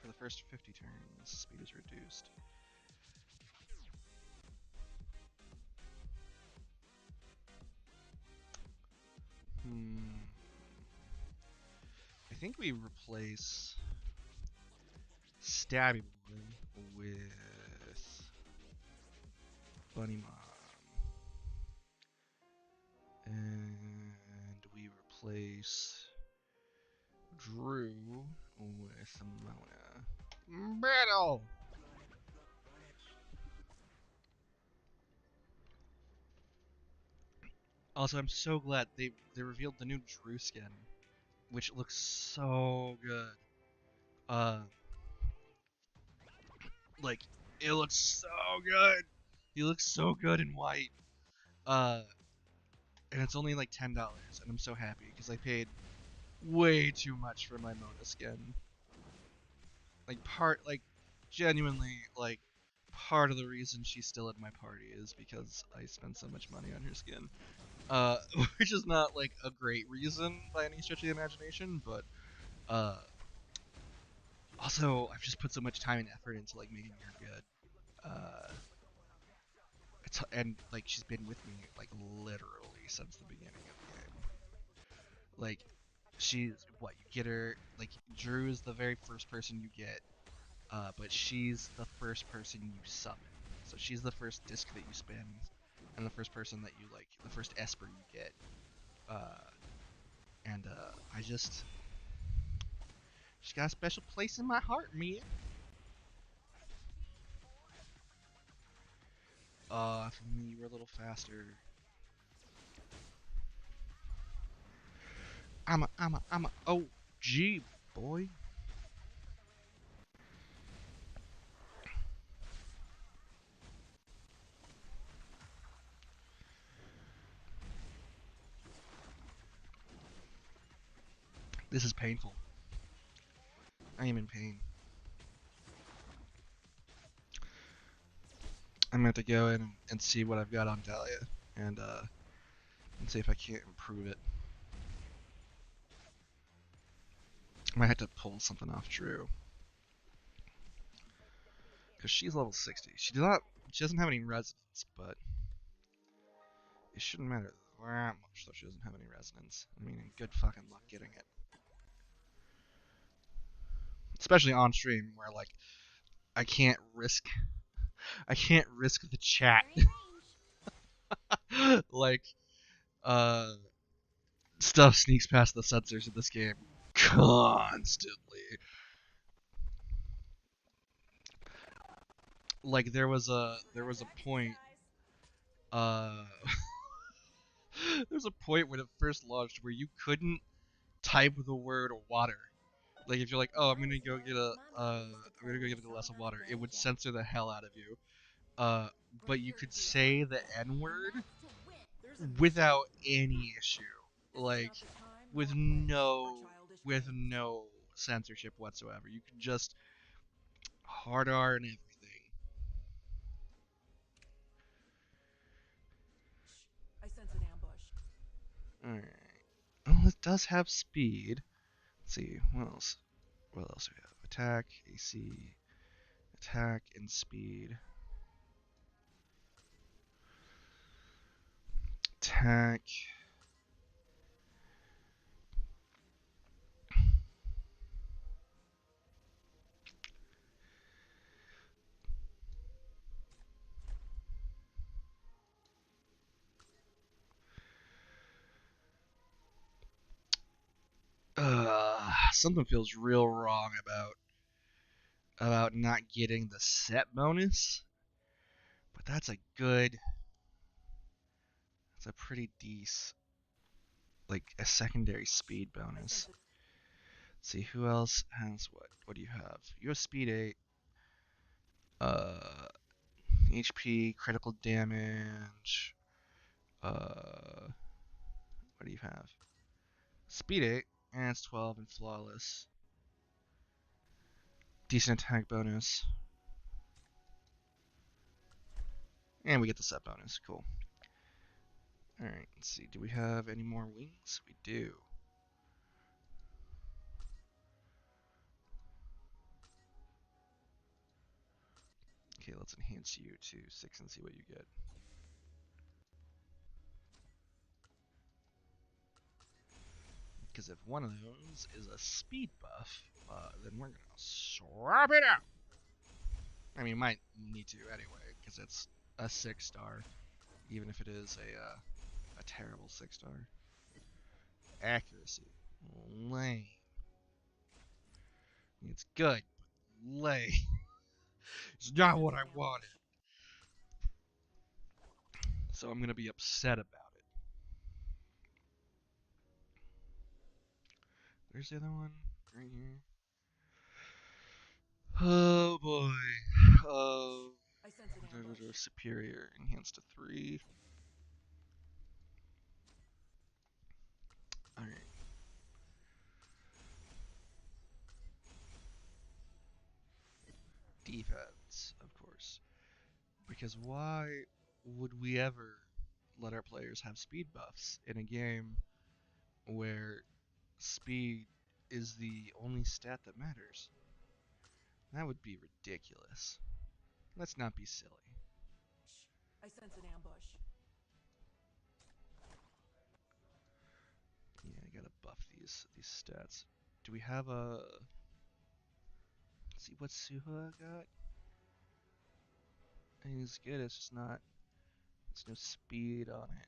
Speaker 1: For the first 50 turns, speed is reduced. I think we replace Stabby Boy with Bunny Mom. And we replace Drew with Mona. Battle! Also, I'm so glad they revealed the new Drew skin, which looks so good. Uh, like it looks so good. He looks so good in white. Uh, and it's only like $10, and I'm so happy because I paid way too much for my Mona skin. Like genuinely part of the reason she's still in my party is because I spent so much money on her skin. Uh, which is not like a great reason by any stretch of the imagination, but uh, also I've just put so much time and effort into like making her good. And like she's been with me like literally since the beginning of the game. Like she's what you get her like Drew is the very first person you get, but she's the first person you summon. So she's the first disc that you spin, and the first person that you like, the first Esper you get. Uh, and I just she's got a special place in my heart, man. If only you were a little faster. I'm a OG boy. This is painful. I am in pain. I'm going to go in and see what I've got on Dahlia and see if I can't improve it. I might have to pull something off Drew because she's level 60. She doesn't have any resonance, but it shouldn't matter that much though she doesn't have any resonance. I mean, good fucking luck getting it, especially on stream where like I can't risk the chat. Like uh stuff sneaks past the sensors in this game constantly. Like there was a point uh there's a point when it first launched where you couldn't type the word water. Like if you're like, oh, I'm gonna go get a glass of water, it would censor the hell out of you. But you could say the N word without any issue, like with no censorship whatsoever. You can just hard R and everything.
Speaker 4: I sense an ambush.
Speaker 1: All right. Oh, it does have speed. Let's see what else. What else do we have? Attack, AC, attack, and speed. Attack. Something feels real wrong about about not getting the set bonus, but that's a good, that's a pretty decent, like a secondary speed
Speaker 4: I
Speaker 1: bonus.
Speaker 4: sense it.
Speaker 1: Let's see who else has what. What do you have? You have speed 8, uh, HP, critical damage. What do you have? Speed 8, and it's 12 and flawless. Decent attack bonus. And we get the set bonus. Cool. Alright, let's see. Do we have any more wings? We do. Okay, let's enhance you to 6 and see what you get. Because if one of those is a speed buff, then we're going to swap it out. I mean, might need to anyway, because it's a 6-star, even if it is a terrible 6-star. Accuracy. Lame. It's good, but lame. It's not what I wanted. So I'm going to be upset about it. There's the other one, right here. Oh boy. Oh.
Speaker 4: I sense an ambush.
Speaker 1: Superior, enhanced to 3. Alright. Defense, of course. Because why would we ever let our players have speed buffs in a game where speed is the only stat that matters? That would be ridiculous. Let's not be silly.
Speaker 4: I sense an ambush.
Speaker 1: Yeah, I gotta buff these stats. Do we have a? Let's see what Suha got. I mean, it's good. It's just not. There's no speed on it.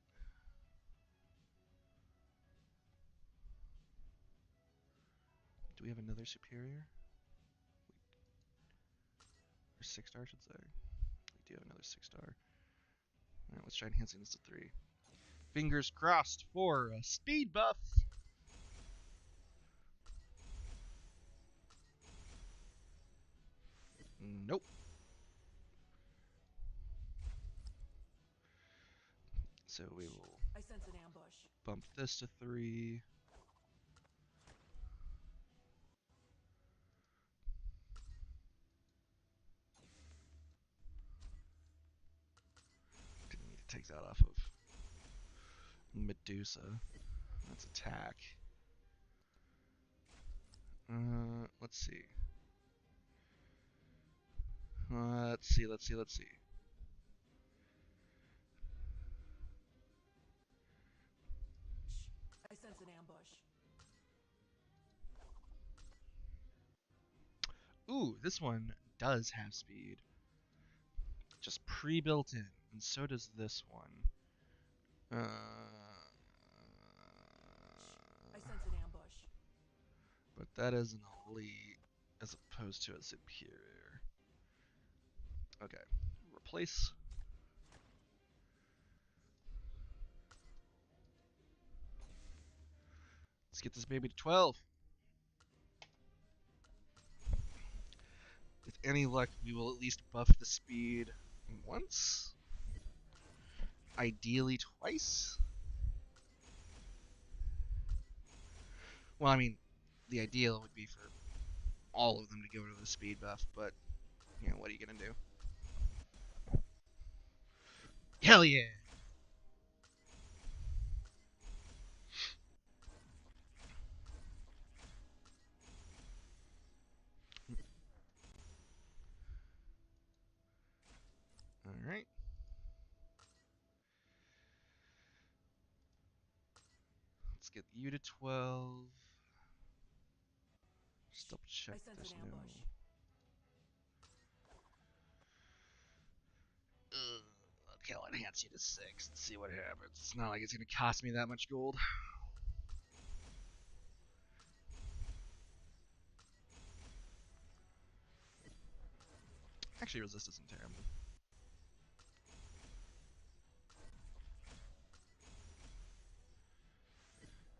Speaker 1: Do we have another superior? Or 6-star, I should say. We do have another 6-star. Alright, let's try enhancing this to 3. Fingers crossed for a speed buff. Nope. So we will
Speaker 4: I sense an ambush.
Speaker 1: bump this to 3. Didn't need to take that off of Medusa. That's attack. Let's see. Let's see.
Speaker 4: I sense an ambush.
Speaker 1: Ooh, this one does have speed. Just pre-built in, and so does this one.
Speaker 4: I sense an ambush.
Speaker 1: But that is an elite as opposed to a superior. Okay, replace. Let's get this baby to 12. With any luck, we will at least buff the speed once. Ideally twice. Well, I mean, the ideal would be for all of them to go to the speed buff, but, you know, what are you going to do? Hell yeah! Alright. Let's get you to 12. Just double check
Speaker 4: I sense
Speaker 1: there's
Speaker 4: an
Speaker 1: no.
Speaker 4: ambush.
Speaker 1: Okay, I'll enhance you to 6 and see what happens. It's not like it's going to cost me that much gold. Actually, resist isn't terrible.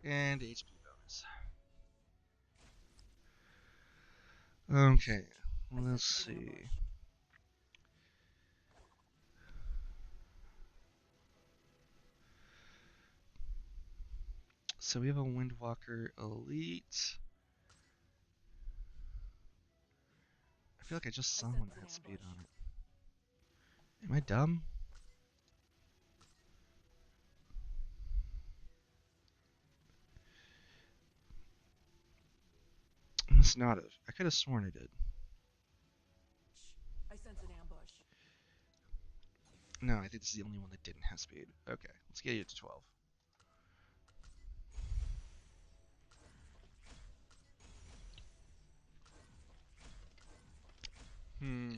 Speaker 1: And HP bonus. Okay,
Speaker 4: I
Speaker 1: let's
Speaker 4: sense an
Speaker 1: see.
Speaker 4: ambush.
Speaker 1: So we have a Windwalker Elite. I feel like I just
Speaker 4: I
Speaker 1: saw
Speaker 4: sense
Speaker 1: one that
Speaker 4: an
Speaker 1: had speed
Speaker 4: ambush.
Speaker 1: on it. Am I dumb? I must not have. I could have sworn I did.
Speaker 4: I sense an ambush.
Speaker 1: No, I think this is the only one that didn't have speed. Okay, let's get you to 12. Hmm.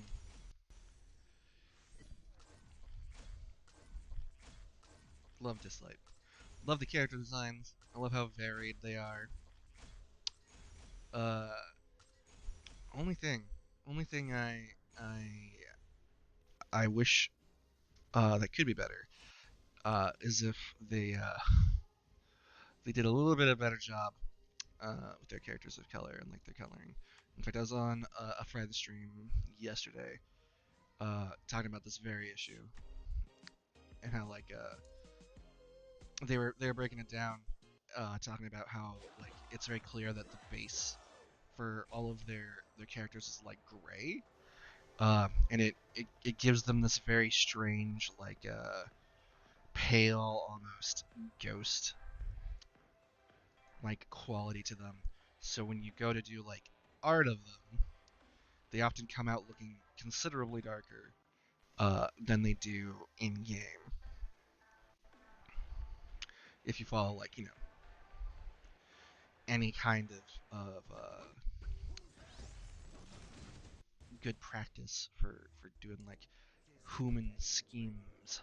Speaker 1: Love Dislyte. Love the character designs. I love how varied they are. Uh, only thing, only thing I wish that could be better is if they did a little bit of a better job with their characters of color and like their coloring. In fact, I was on a friend stream yesterday talking about this very issue and how like they were breaking it down, talking about how like it's very clear that the base for all of their characters is like gray, and it gives them this very strange like pale almost ghost like quality to them. So when you go to do like art of them, they often come out looking considerably darker than they do in game. If you follow like any kind of good practice for doing like human schemes.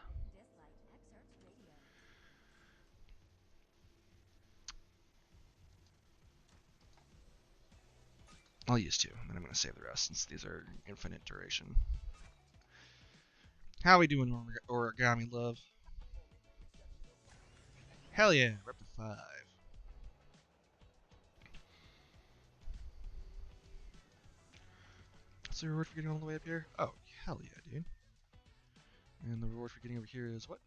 Speaker 1: I'll use two, and then I'm going to save the rest since these are infinite duration. How we doing, origami love? Hell yeah, we're up to 5. What's the reward for getting all the way up here? Oh, hell yeah, dude. And the reward for getting over here is what?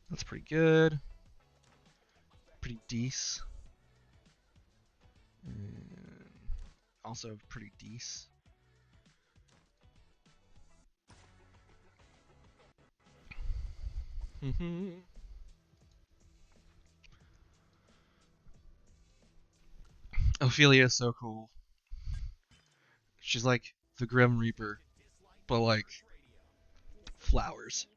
Speaker 1: That's pretty good. Pretty decent. And also pretty decent. Ophelia is so cool. She's like the Grim Reaper, but like flowers.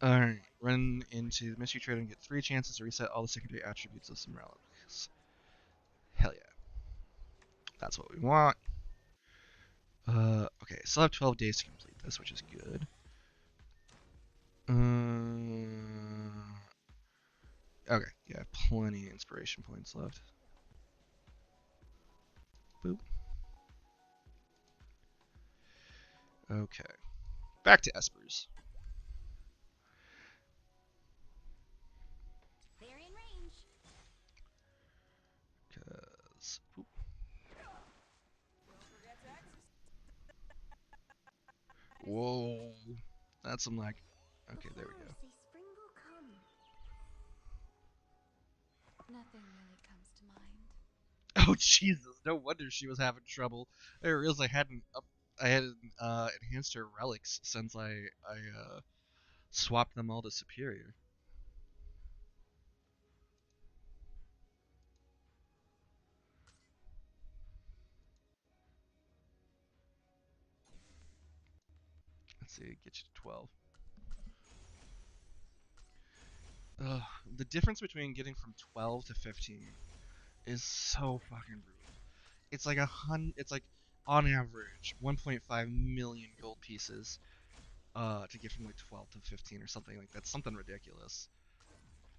Speaker 1: Alright, run into the mystery trader and get 3 chances to reset all the secondary attributes of some relics. Hell yeah. That's what we want. Okay, still have 12 days to complete this, which is good. Okay, yeah, plenty of inspiration points left. Boop. Okay, back to Espers.
Speaker 3: They're in range.
Speaker 1: Cause, boop.
Speaker 4: Don't forget to exercise.
Speaker 1: Whoa, that's some like.
Speaker 3: The
Speaker 1: Okay, there we
Speaker 3: flowers
Speaker 1: go.
Speaker 3: say spring will come. Nothing really comes to mind.
Speaker 1: Oh Jesus! No wonder she was having trouble. I realized I hadn't enhanced her relics since I swapped them all to superior. Let's see, get you to 12. Ugh, the difference between getting from 12 to 15 is so fucking brutal. It's like on average 1.5 million gold pieces to get from like 12 to 15 or something like that. Something ridiculous.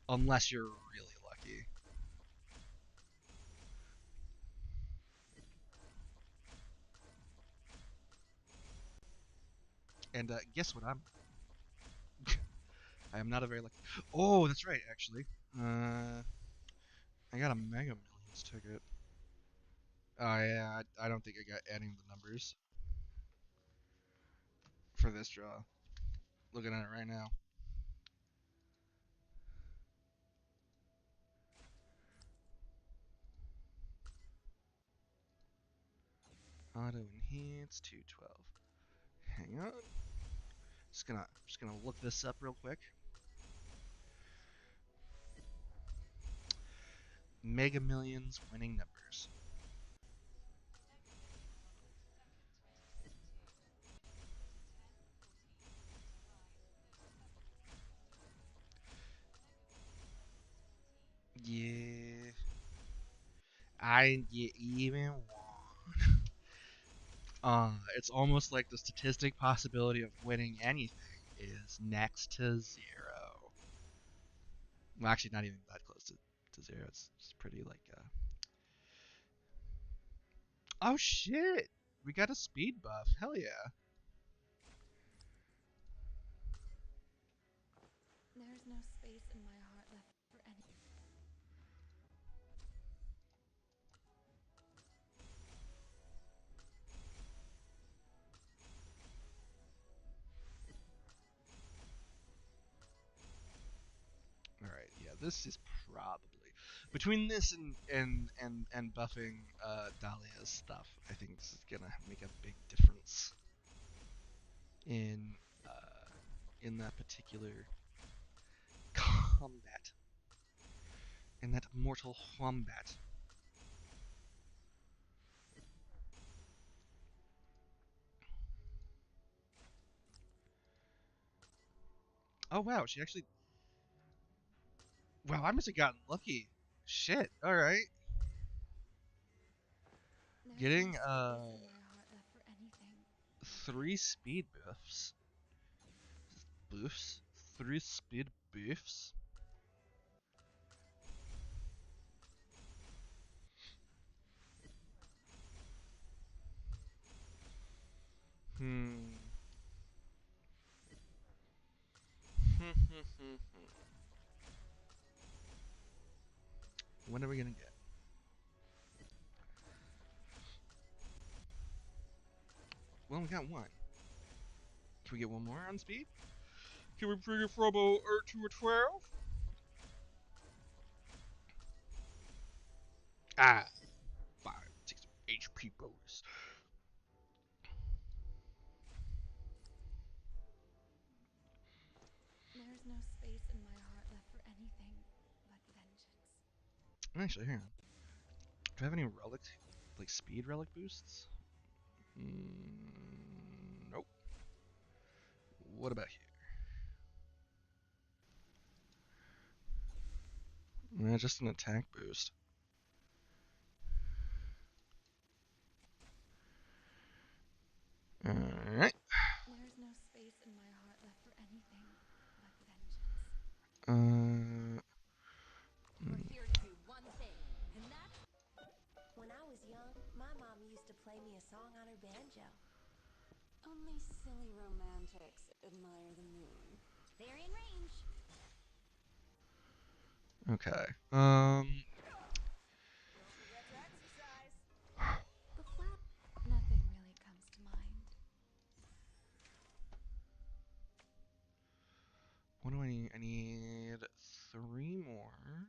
Speaker 1: Unless you're really lucky. And guess what I'm I am not a very lucky. Oh, that's right, actually. I got a Mega Millions ticket. Oh yeah, I don't think I got any of the numbers for this draw. Looking at it right now. Auto enhance 212. Hang on. Just gonna look this up real quick. Mega Millions winning numbers. Yeah, I didn't get even one. It's almost like the statistic possibility of winning anything is next to zero. Well, actually, not even that close to zero. It's pretty like. Oh shit! We got a speed buff. Hell yeah!
Speaker 3: There's no space in my heart left for any.
Speaker 1: All right, yeah. This is probably between this and buffing Dahlia's stuff. I think this is gonna make a big difference in in that particular combat, in that mortal wombat. Oh wow, she actually. Wow, I must have gotten lucky. Shit. All right.
Speaker 3: There's no
Speaker 1: Getting
Speaker 3: space in my heart left for anything.
Speaker 1: 3 speed buffs. Buffs? 3 speed buffs? Hmm. When are we gonna get? Well, we got one. Can we get one more on speed? Can we bring it from a 8 to a 12? Ah, 5, 6 HP bonus.
Speaker 3: There's no space in my heart left for anything but vengeance.
Speaker 1: Actually, hang on. Do I have any relic, like speed relic boosts? Nope. What about here? Just an attack boost. Alright.
Speaker 3: There's no space in my heart left for anything but vengeance.
Speaker 4: We're
Speaker 1: Mm,
Speaker 4: here to do one thing, and that's
Speaker 5: When I was young, my mom used to play me a song on her banjo.
Speaker 3: Only silly romantics admire the moon.
Speaker 5: They're in range.
Speaker 1: okay.
Speaker 4: don't forget to exercise.
Speaker 3: The flat. Nothing really comes to mind.
Speaker 1: What do I need? I need 3 more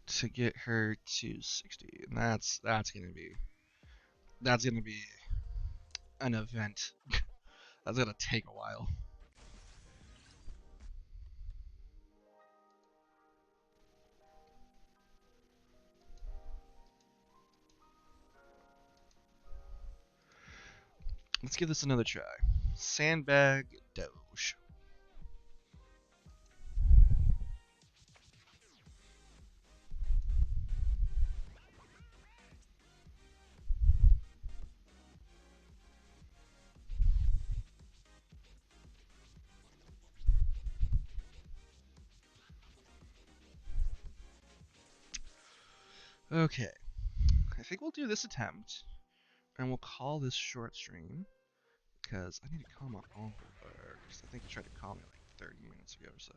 Speaker 1: to get her to 60, and that's gonna be an event. That's gonna take a while. Let's give this another try. Sandbag Doge. Okay, I think we'll do this attempt, and we'll call this short stream, because I need to call my uncle back, because I think he tried to call me like 30 minutes ago or so.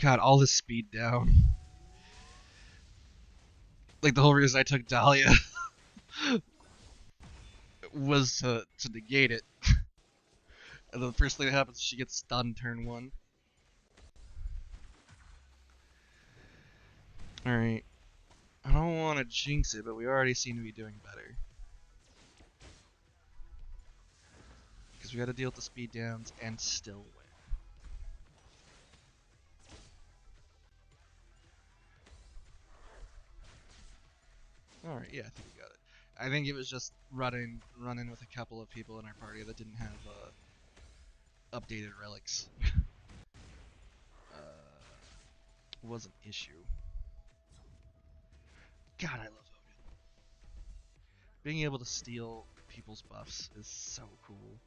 Speaker 1: God, all this speed down. Like, the whole reason I took Dahlia was to negate it. And the first thing that happens is she gets stunned turn 1. Alright. I don't want to jinx it, but we already seem to be doing better. Because we gotta deal with the speed downs and still win. Alright, yeah, I think we got it. I think it was just running with a couple of people in our party that didn't have updated relics. Was an issue. God, I love Odin. Being able to steal people's buffs is so cool.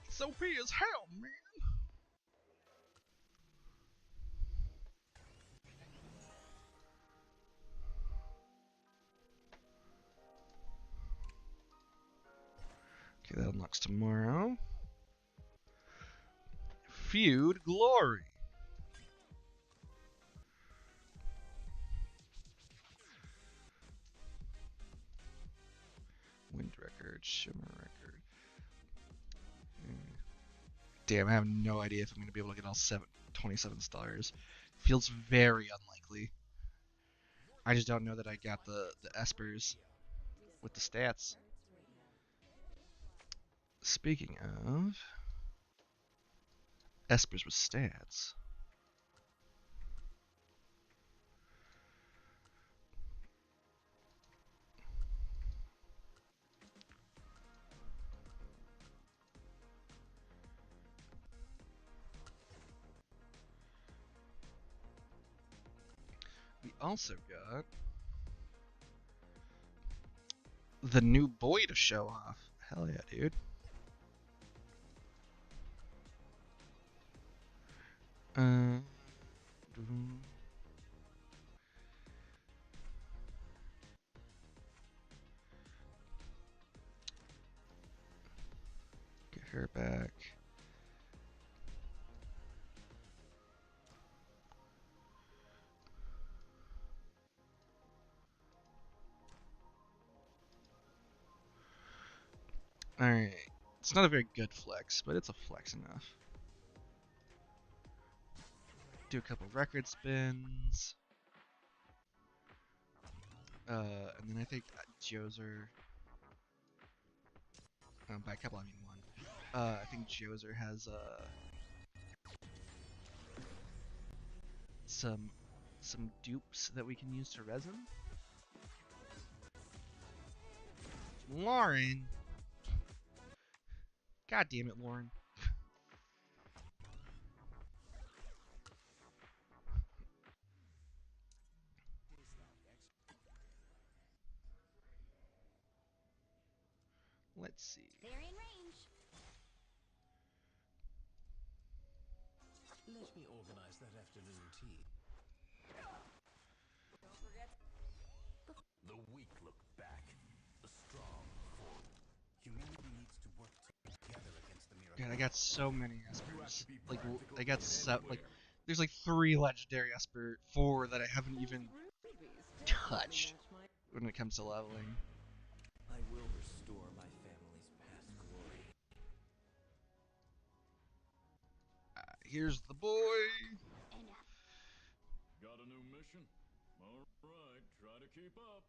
Speaker 1: It's OP as hell, man. Okay, that unlocks tomorrow. Feud Glory. Wind Record, Shimmer Record. Damn, I have no idea if I'm going to be able to get all 27 stars. Feels very unlikely. I just don't know that I got the espers with the stats. Speaking of espers with stats. We also got the new boy to show off. Hell yeah, dude. Uh, get her back. Alright. It's not a very good flex, but it's a flex enough. Do a couple record spins. And then I think Joser. By a couple, I mean one. I think Joser has some dupes that we can use to resin. Lauren. God damn it, Lauren. Let's see.
Speaker 5: They're in range.
Speaker 2: Let me organize that afternoon tea.
Speaker 4: Don't forget.
Speaker 2: The weak look back. The strong forward. Humanity needs to work together against the miracle.
Speaker 1: God, I got so many espers. Like, I got like, there's like 3 legendary esper, 4 that I haven't even touched when it comes to leveling.
Speaker 2: I will restore my family's past glory.
Speaker 1: Here's the boy.
Speaker 6: Got a new mission? Alright, try to keep up.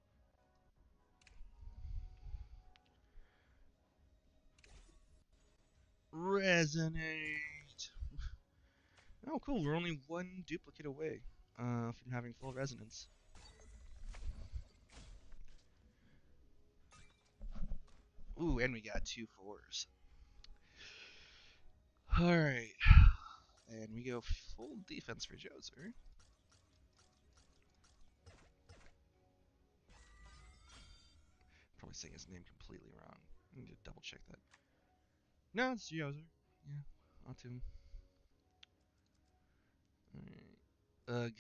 Speaker 1: Resonate. Oh, cool. We're only 1 duplicate away from having full resonance. Ooh, and we got 2 4s. Alright. And we go full defense for Joser. Probably saying his name completely wrong. I need to double check that. No, it's Joser. Yeah, on to him. Alright. Ugh.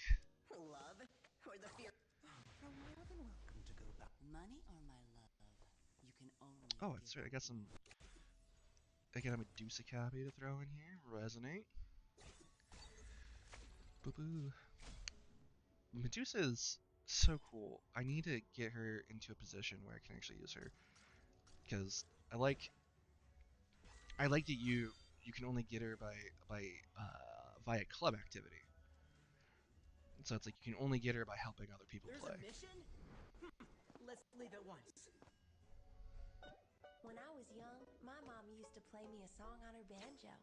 Speaker 4: Love or the fear.
Speaker 2: You're more than welcome to go back.
Speaker 4: Money or my love? You can only.
Speaker 1: Oh, that's right. I got some. I got a Medusa copy to throw in here. Resonate. Boo boo. Medusa is so cool. I need to get her into a position where I can actually use her, because I like that you can only get her by via club activity. So it's like you can only get her by helping other people
Speaker 4: There's
Speaker 1: play.
Speaker 4: a mission? Let's leave at once.
Speaker 5: When I was young, my mom used to play me a song on her banjo.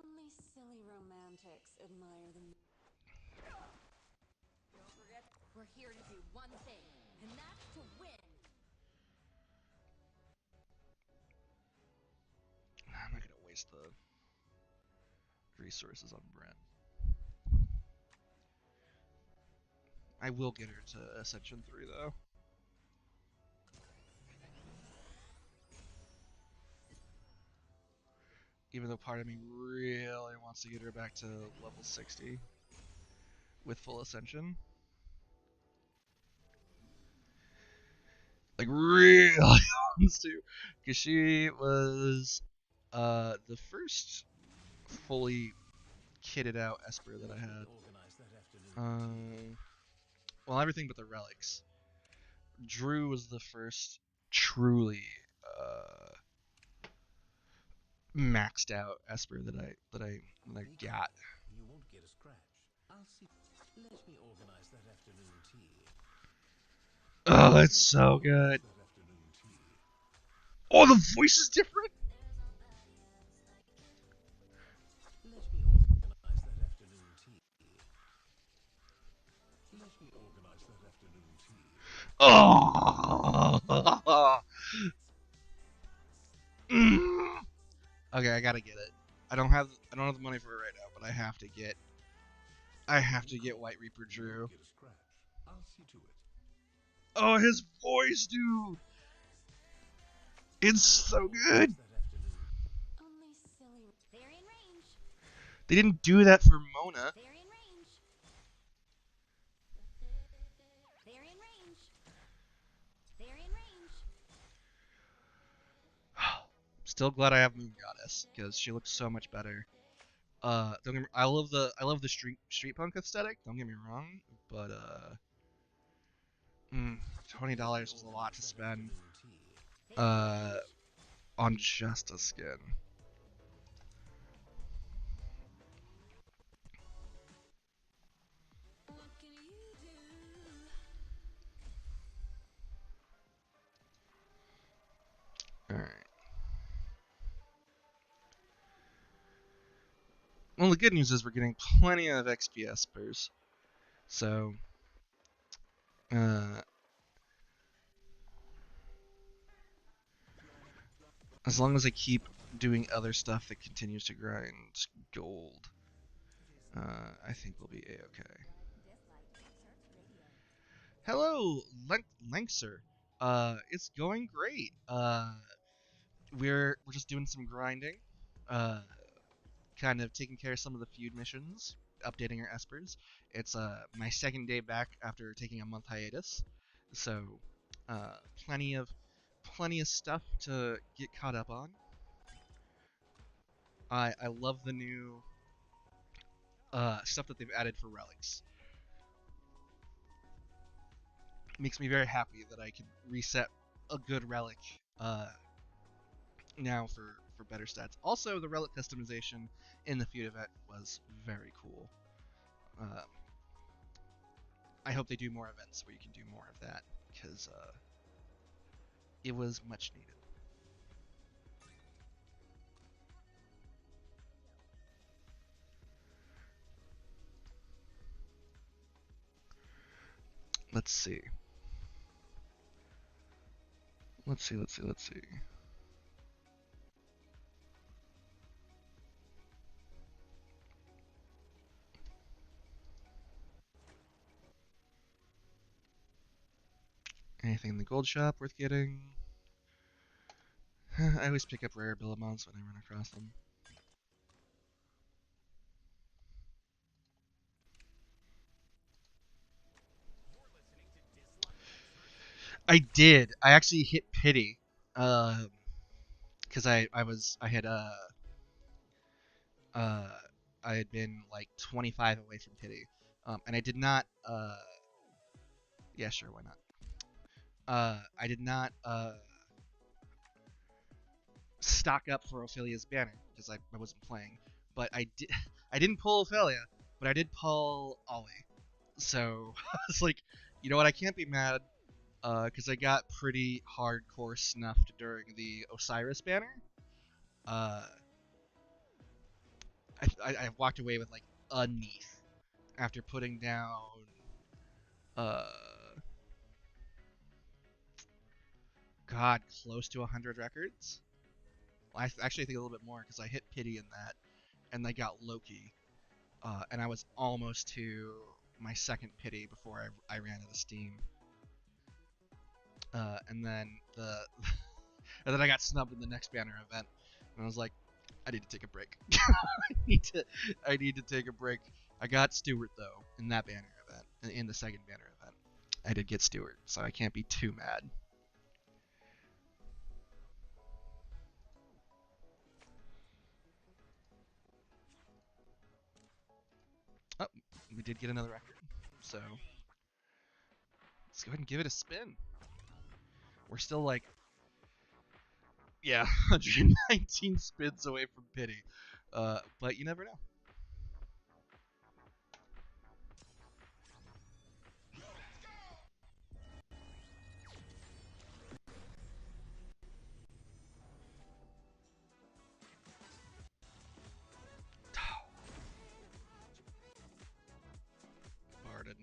Speaker 3: Only silly romantics admire the
Speaker 4: Don't forget, we're here to do one thing, and that's to win.
Speaker 1: I'm not gonna waste the resources on Brent. I will get her to Ascension 3 though. Even though part of me really wants to get her back to level 60 with full Ascension. Like really wants to, because she was the first fully kitted out Esper that I had. Well, everything but the relics. Drew was the first truly maxed out Esper that I got.
Speaker 2: You won't get a scratch. I'll see. Let me organize that afternoon tea.
Speaker 1: Oh, it's so good.
Speaker 2: That afternoon tea.
Speaker 1: Oh, the voice is different.
Speaker 2: Let me organize that afternoon tea. Let me organize that afternoon tea.
Speaker 1: Oh. Okay, I gotta get it. I don't have the money for it right now, but I have to get White Reaper Drew.
Speaker 2: Get a scratch. I'll see to it.
Speaker 1: Oh, his voice, dude. It's so good.
Speaker 3: only silly.
Speaker 4: They're in range.
Speaker 1: They didn't do that for Mona.
Speaker 4: They're in range. They're in range. They're in range.
Speaker 1: Still glad I have Moon Goddess, because she looks so much better. Don't get me, I love the street punk aesthetic. Don't get me wrong, but $20 was a lot to spend on just a skin.
Speaker 4: What can you do?
Speaker 1: All right. Well, the good news is we're getting plenty of XP Espers, so as long as I keep doing other stuff that continues to grind gold, I think we'll be a-okay. Hello, Lankser. It's going great. We're just doing some grinding, uh, kind of taking care of some of the feud missions, updating our espers. It's my second day back after taking a month hiatus, so uh, plenty of stuff to get caught up on. I love the new stuff that they've added for relics. Makes me very happy that I can reset a good relic now for better stats. Also, the relic customization in the feud event was very cool. I hope they do more events where you can do more of that, because it was much needed. Let's see. Let's see. Anything in the gold shop worth getting? I always pick up rare Billimonts when I run across them. I did. I actually hit pity, because I had uh I had been like 25 away from pity, and I did not yeah, sure, why not. I did not stock up for Ophelia's banner because I wasn't playing, but I did I didn't pull Ophelia, but I did pull Ollie. So I was like, you know what? I can't be mad because I got pretty hardcore snuffed during the Osiris banner. Uh, I walked away with like a Neath after putting down uh God close to 100 records. Well, I actually think a little bit more because I hit pity in that, and I got Loki, and I was almost to my second pity before I ran out of steam. And then the and then I got snubbed in the next banner event, and I was like, I need to take a break. I need to take a break. I got Stewart though in that banner event, in the second banner event. I did get Stewart, so I can't be too mad. Oh, we did get another record, so let's go ahead and give it a spin. We're still like, yeah, 119 spins away from pity, but you never know. Barden.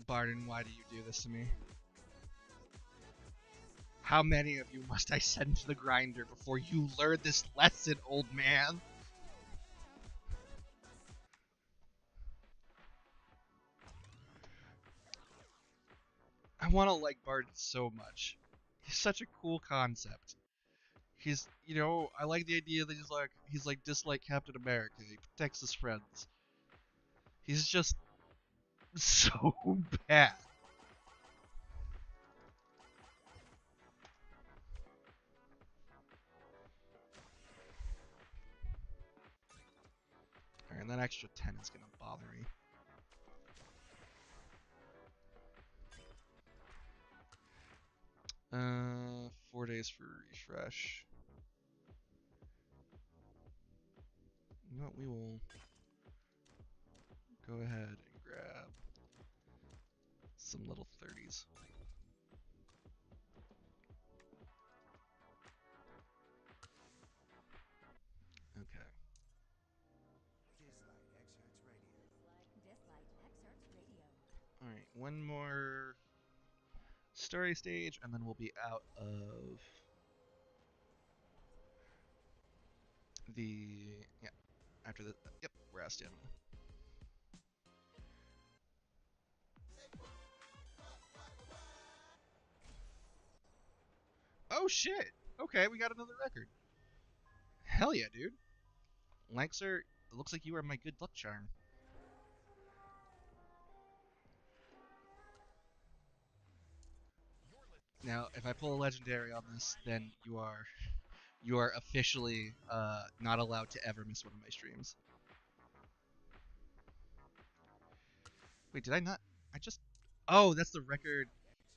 Speaker 1: Barden, why do you do this to me? How many of you must I send to the grinder before you learn this lesson, old man? I want to like Barden so much. He's such a cool concept. He's, I like the idea that he's like Dislyte Captain America. He protects his friends. He's just so bad. Alright, and that extra 10 is gonna bother me. 4 days for refresh. You know what? We will go ahead and grab some little 30s. Okay.
Speaker 4: Dislyte Excerpts Radio.
Speaker 1: Alright, one more story stage, and then we'll be out of the. Yeah, after the. Yep, we're out of stamina. Oh shit! Okay, we got another record. Hell yeah, dude. Lanxer, it looks like you are my good luck charm. Now, if I pull a legendary on this, then you are officially not allowed to ever miss one of my streams. Wait, did I not? I just. Oh, that's the record.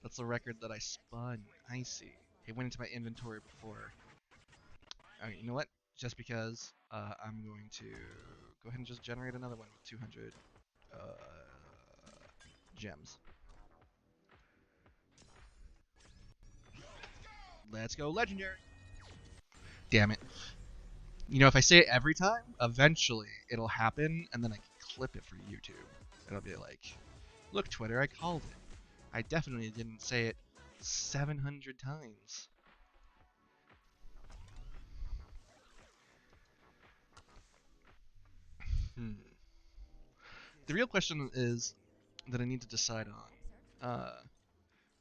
Speaker 1: That's the record that I spun. I see. It went into my inventory before. Alright, you know what? Just because I'm going to go ahead and just generate another one with 200 uh, gems. Let's go legendary. Damn it. If I say it every time, eventually it'll happen, and then I can clip it for YouTube. It'll be like, look, Twitter, I called it. I definitely didn't say it 700 times. Hmm. The real question is that I need to decide on.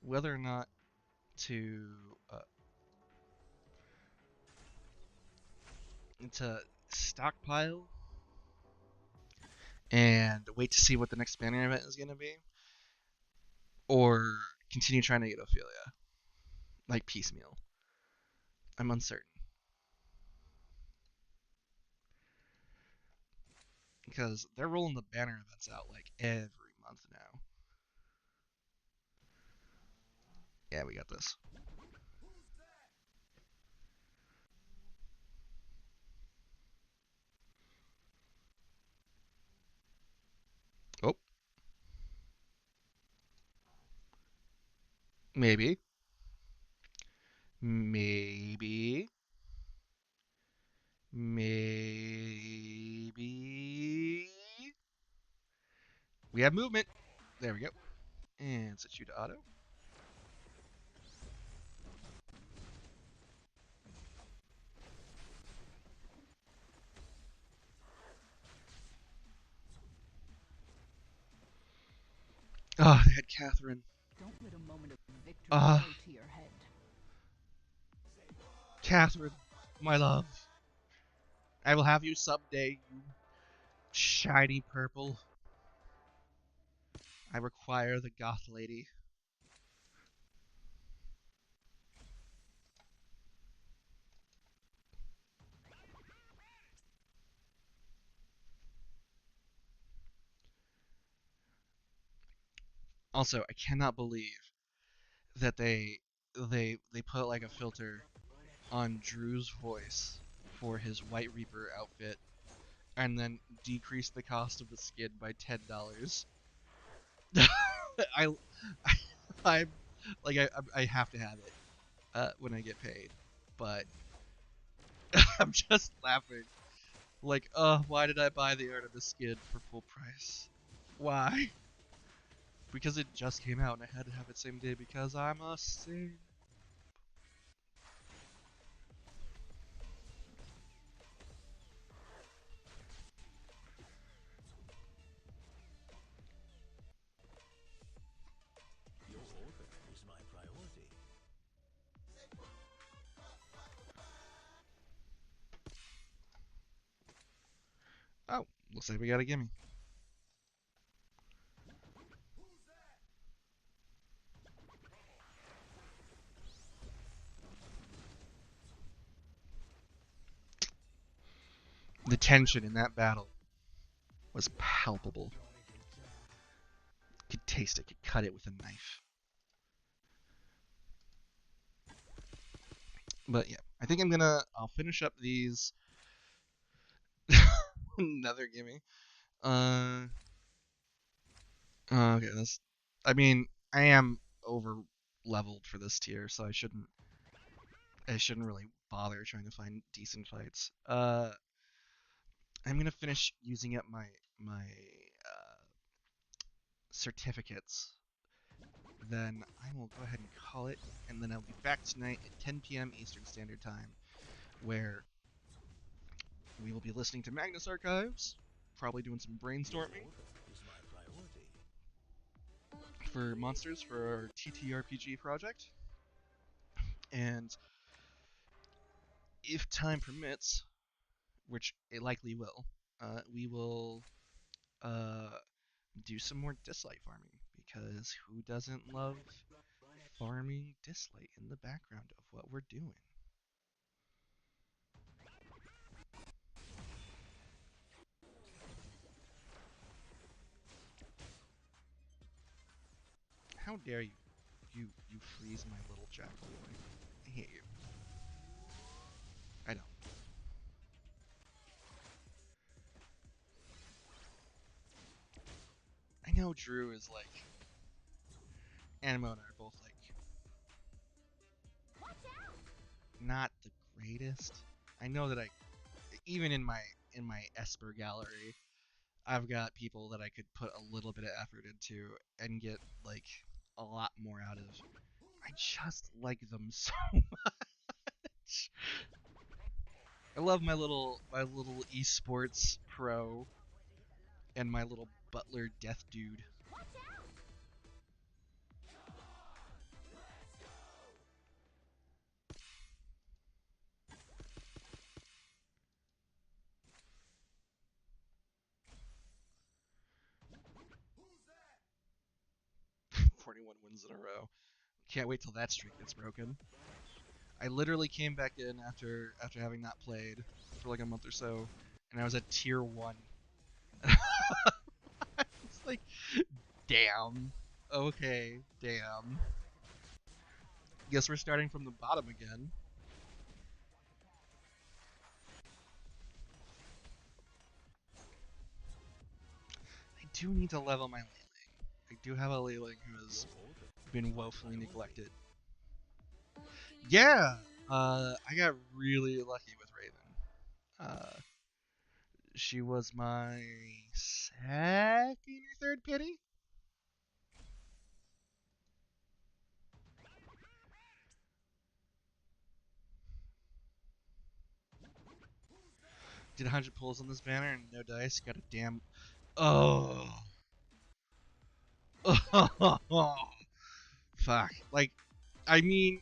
Speaker 1: whether or not to to stockpile and wait to see what the next banner event is going to be, or continue trying to get Ophelia, like piecemeal. I'm uncertain. Because they're rolling the banner events out like every month now. Yeah, we got this. Oh, maybe. Maybe. Maybe. We have movement. There we go. And set you to auto. Oh, they had Catherine.
Speaker 7: Don't let a moment of victory
Speaker 1: Ah.
Speaker 7: go to your head.
Speaker 1: Catherine, my love. I will have you someday, you shiny purple. I require the goth lady. Also, I cannot believe that they put like a filter on Drew's voice for his White Reaper outfit and then decrease the cost of the skin by $10. I I'm like I have to have it when I get paid, but I'm just laughing. Like, why did I buy the Artemis skin for full price? Why? Because it just came out and I had to have it same day because I'm a simp.
Speaker 2: Your order is my priority.
Speaker 1: Oh, looks like we got a gimme. The tension in that battle was palpable. Could taste it, could cut it with a knife. But yeah, I think I'll finish up these. Another gimme. Okay, I mean, I am over leveled for this tier, so I shouldn't really bother trying to find decent fights. I'm gonna finish using up my certificates. Then I will go ahead and call it, and then I'll be back tonight at 10 p.m. Eastern Standard Time, where we will be listening to Magnus Archives, probably doing some brainstorming
Speaker 2: Is my priority.
Speaker 1: for monsters for our TTRPG project. And if time permits, which it likely will, we will uh, do some more Dislyte farming, because who doesn't love farming Dislyte in the background of what we're doing? How dare you? You freeze my little jackal boy. I hate you. I don't. I know Drew is like and Mona are both like not the greatest. I know that I even in my Esper gallery, I've got people that I could put a little bit of effort into and get like a lot more out of. I just like them so much. I love my little esports pro and my little butler death dude. 21 wins in a row. Can't wait till that streak gets broken. I literally came back in after having not played for like a month or so, and I was at tier 1. It's like, damn. Okay, damn. Guess we're starting from the bottom again. I do need to level my Leiling. I do have a Leiling who has been woefully neglected. Yeah, I got really lucky with Raven. She was my second or third pity. Did 100 pulls on this banner and no dice. Got a damn. Oh. Oh. Fuck. Like, I mean,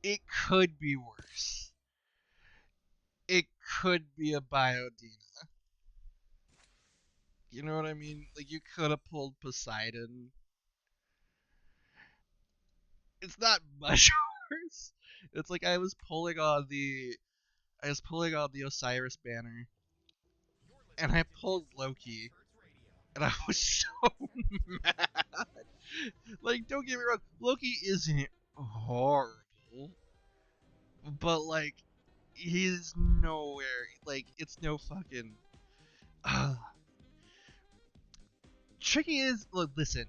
Speaker 1: it could be worse. It could be a Biodina. You know what I mean? Like, you could have pulled Poseidon. It's not much worse. It's like I was pulling on the Osiris banner, and I pulled Loki, and I was so mad. Like, don't get me wrong, Loki isn't horrible, but like, he's nowhere. Like, it's no fucking. Uh, Tricky is look. Listen,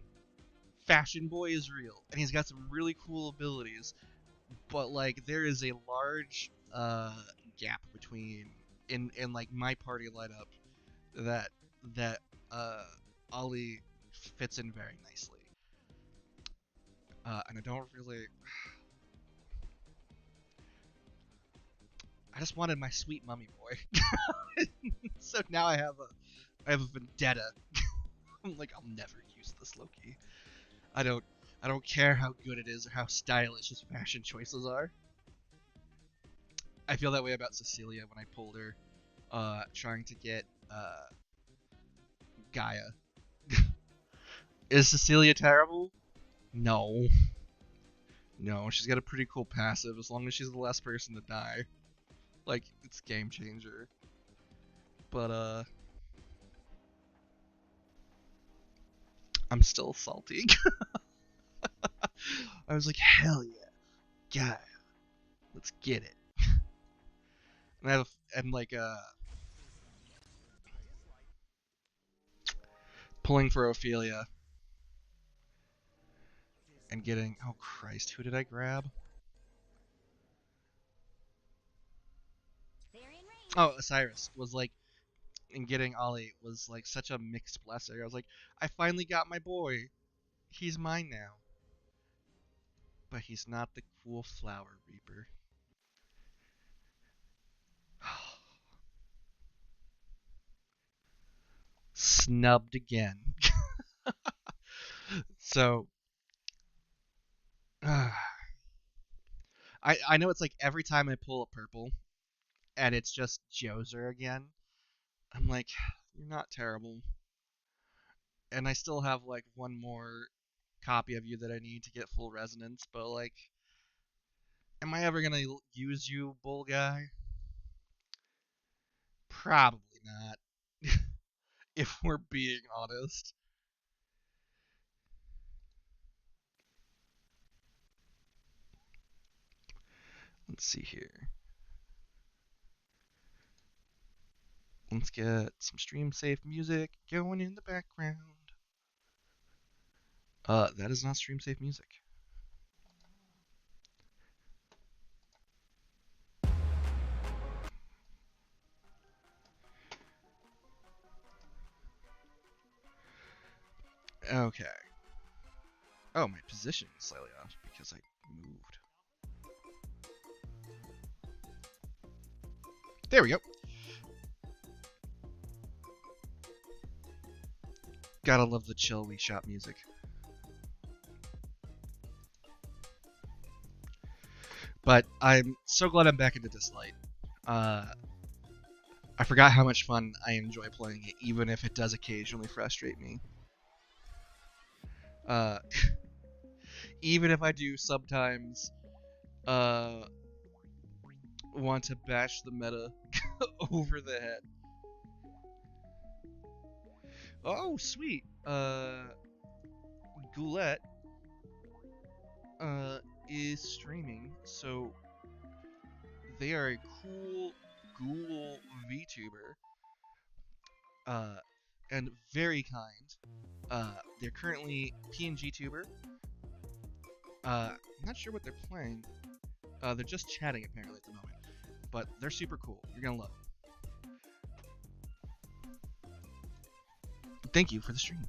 Speaker 1: Fashion Boy is real, and he's got some really cool abilities. But like, there is a large gap between in like my party lineup that that uh Ollie fits in very nicely. And I don't really. I just wanted my sweet mummy boy. So now I have a vendetta. I'm like, I'll never use this Loki. I don't I don't care how good it is or how stylish his fashion choices are. I feel that way about Cecilia when I pulled her trying to get Gaia. Is Cecilia terrible? No. No, she's got a pretty cool passive as long as she's the last person to die. Like, it's game changer. But I'm still salty. I was like, hell yeah, Gaia, let's get it. And I have and like pulling for Ophelia and getting oh Christ, who did I grab? Oh, Osiris was like and getting Ollie was like such a mixed blessing. I was like, I finally got my boy. He's mine now. But he's not the cool flower reaper. Snubbed again. So I know it's like every time I pull a purple and it's just Joser again, I'm like, you're not terrible. And I still have like one more copy of you that I need to get full resonance, but like, am I ever gonna use you, bull guy? Probably not. If we're being honest. Let's see here. Let's get some stream safe music going in the background. That is not stream safe music. Okay. Oh, my position is slightly off because I moved. There we go. Gotta love the chill Wii Shop music. But I'm so glad I'm back into Dislyte. I forgot how much fun I enjoy playing it, even if it does occasionally frustrate me. Uh, even if I do sometimes uh, want to bash the meta over the head. Oh, sweet. Goulette uh, is streaming, so they are a cool ghoul VTuber, uh, and very kind. They're currently PNG tuber. I'm not sure what they're playing. They're just chatting apparently at the moment, but they're super cool. You're gonna love them. Thank you for the stream.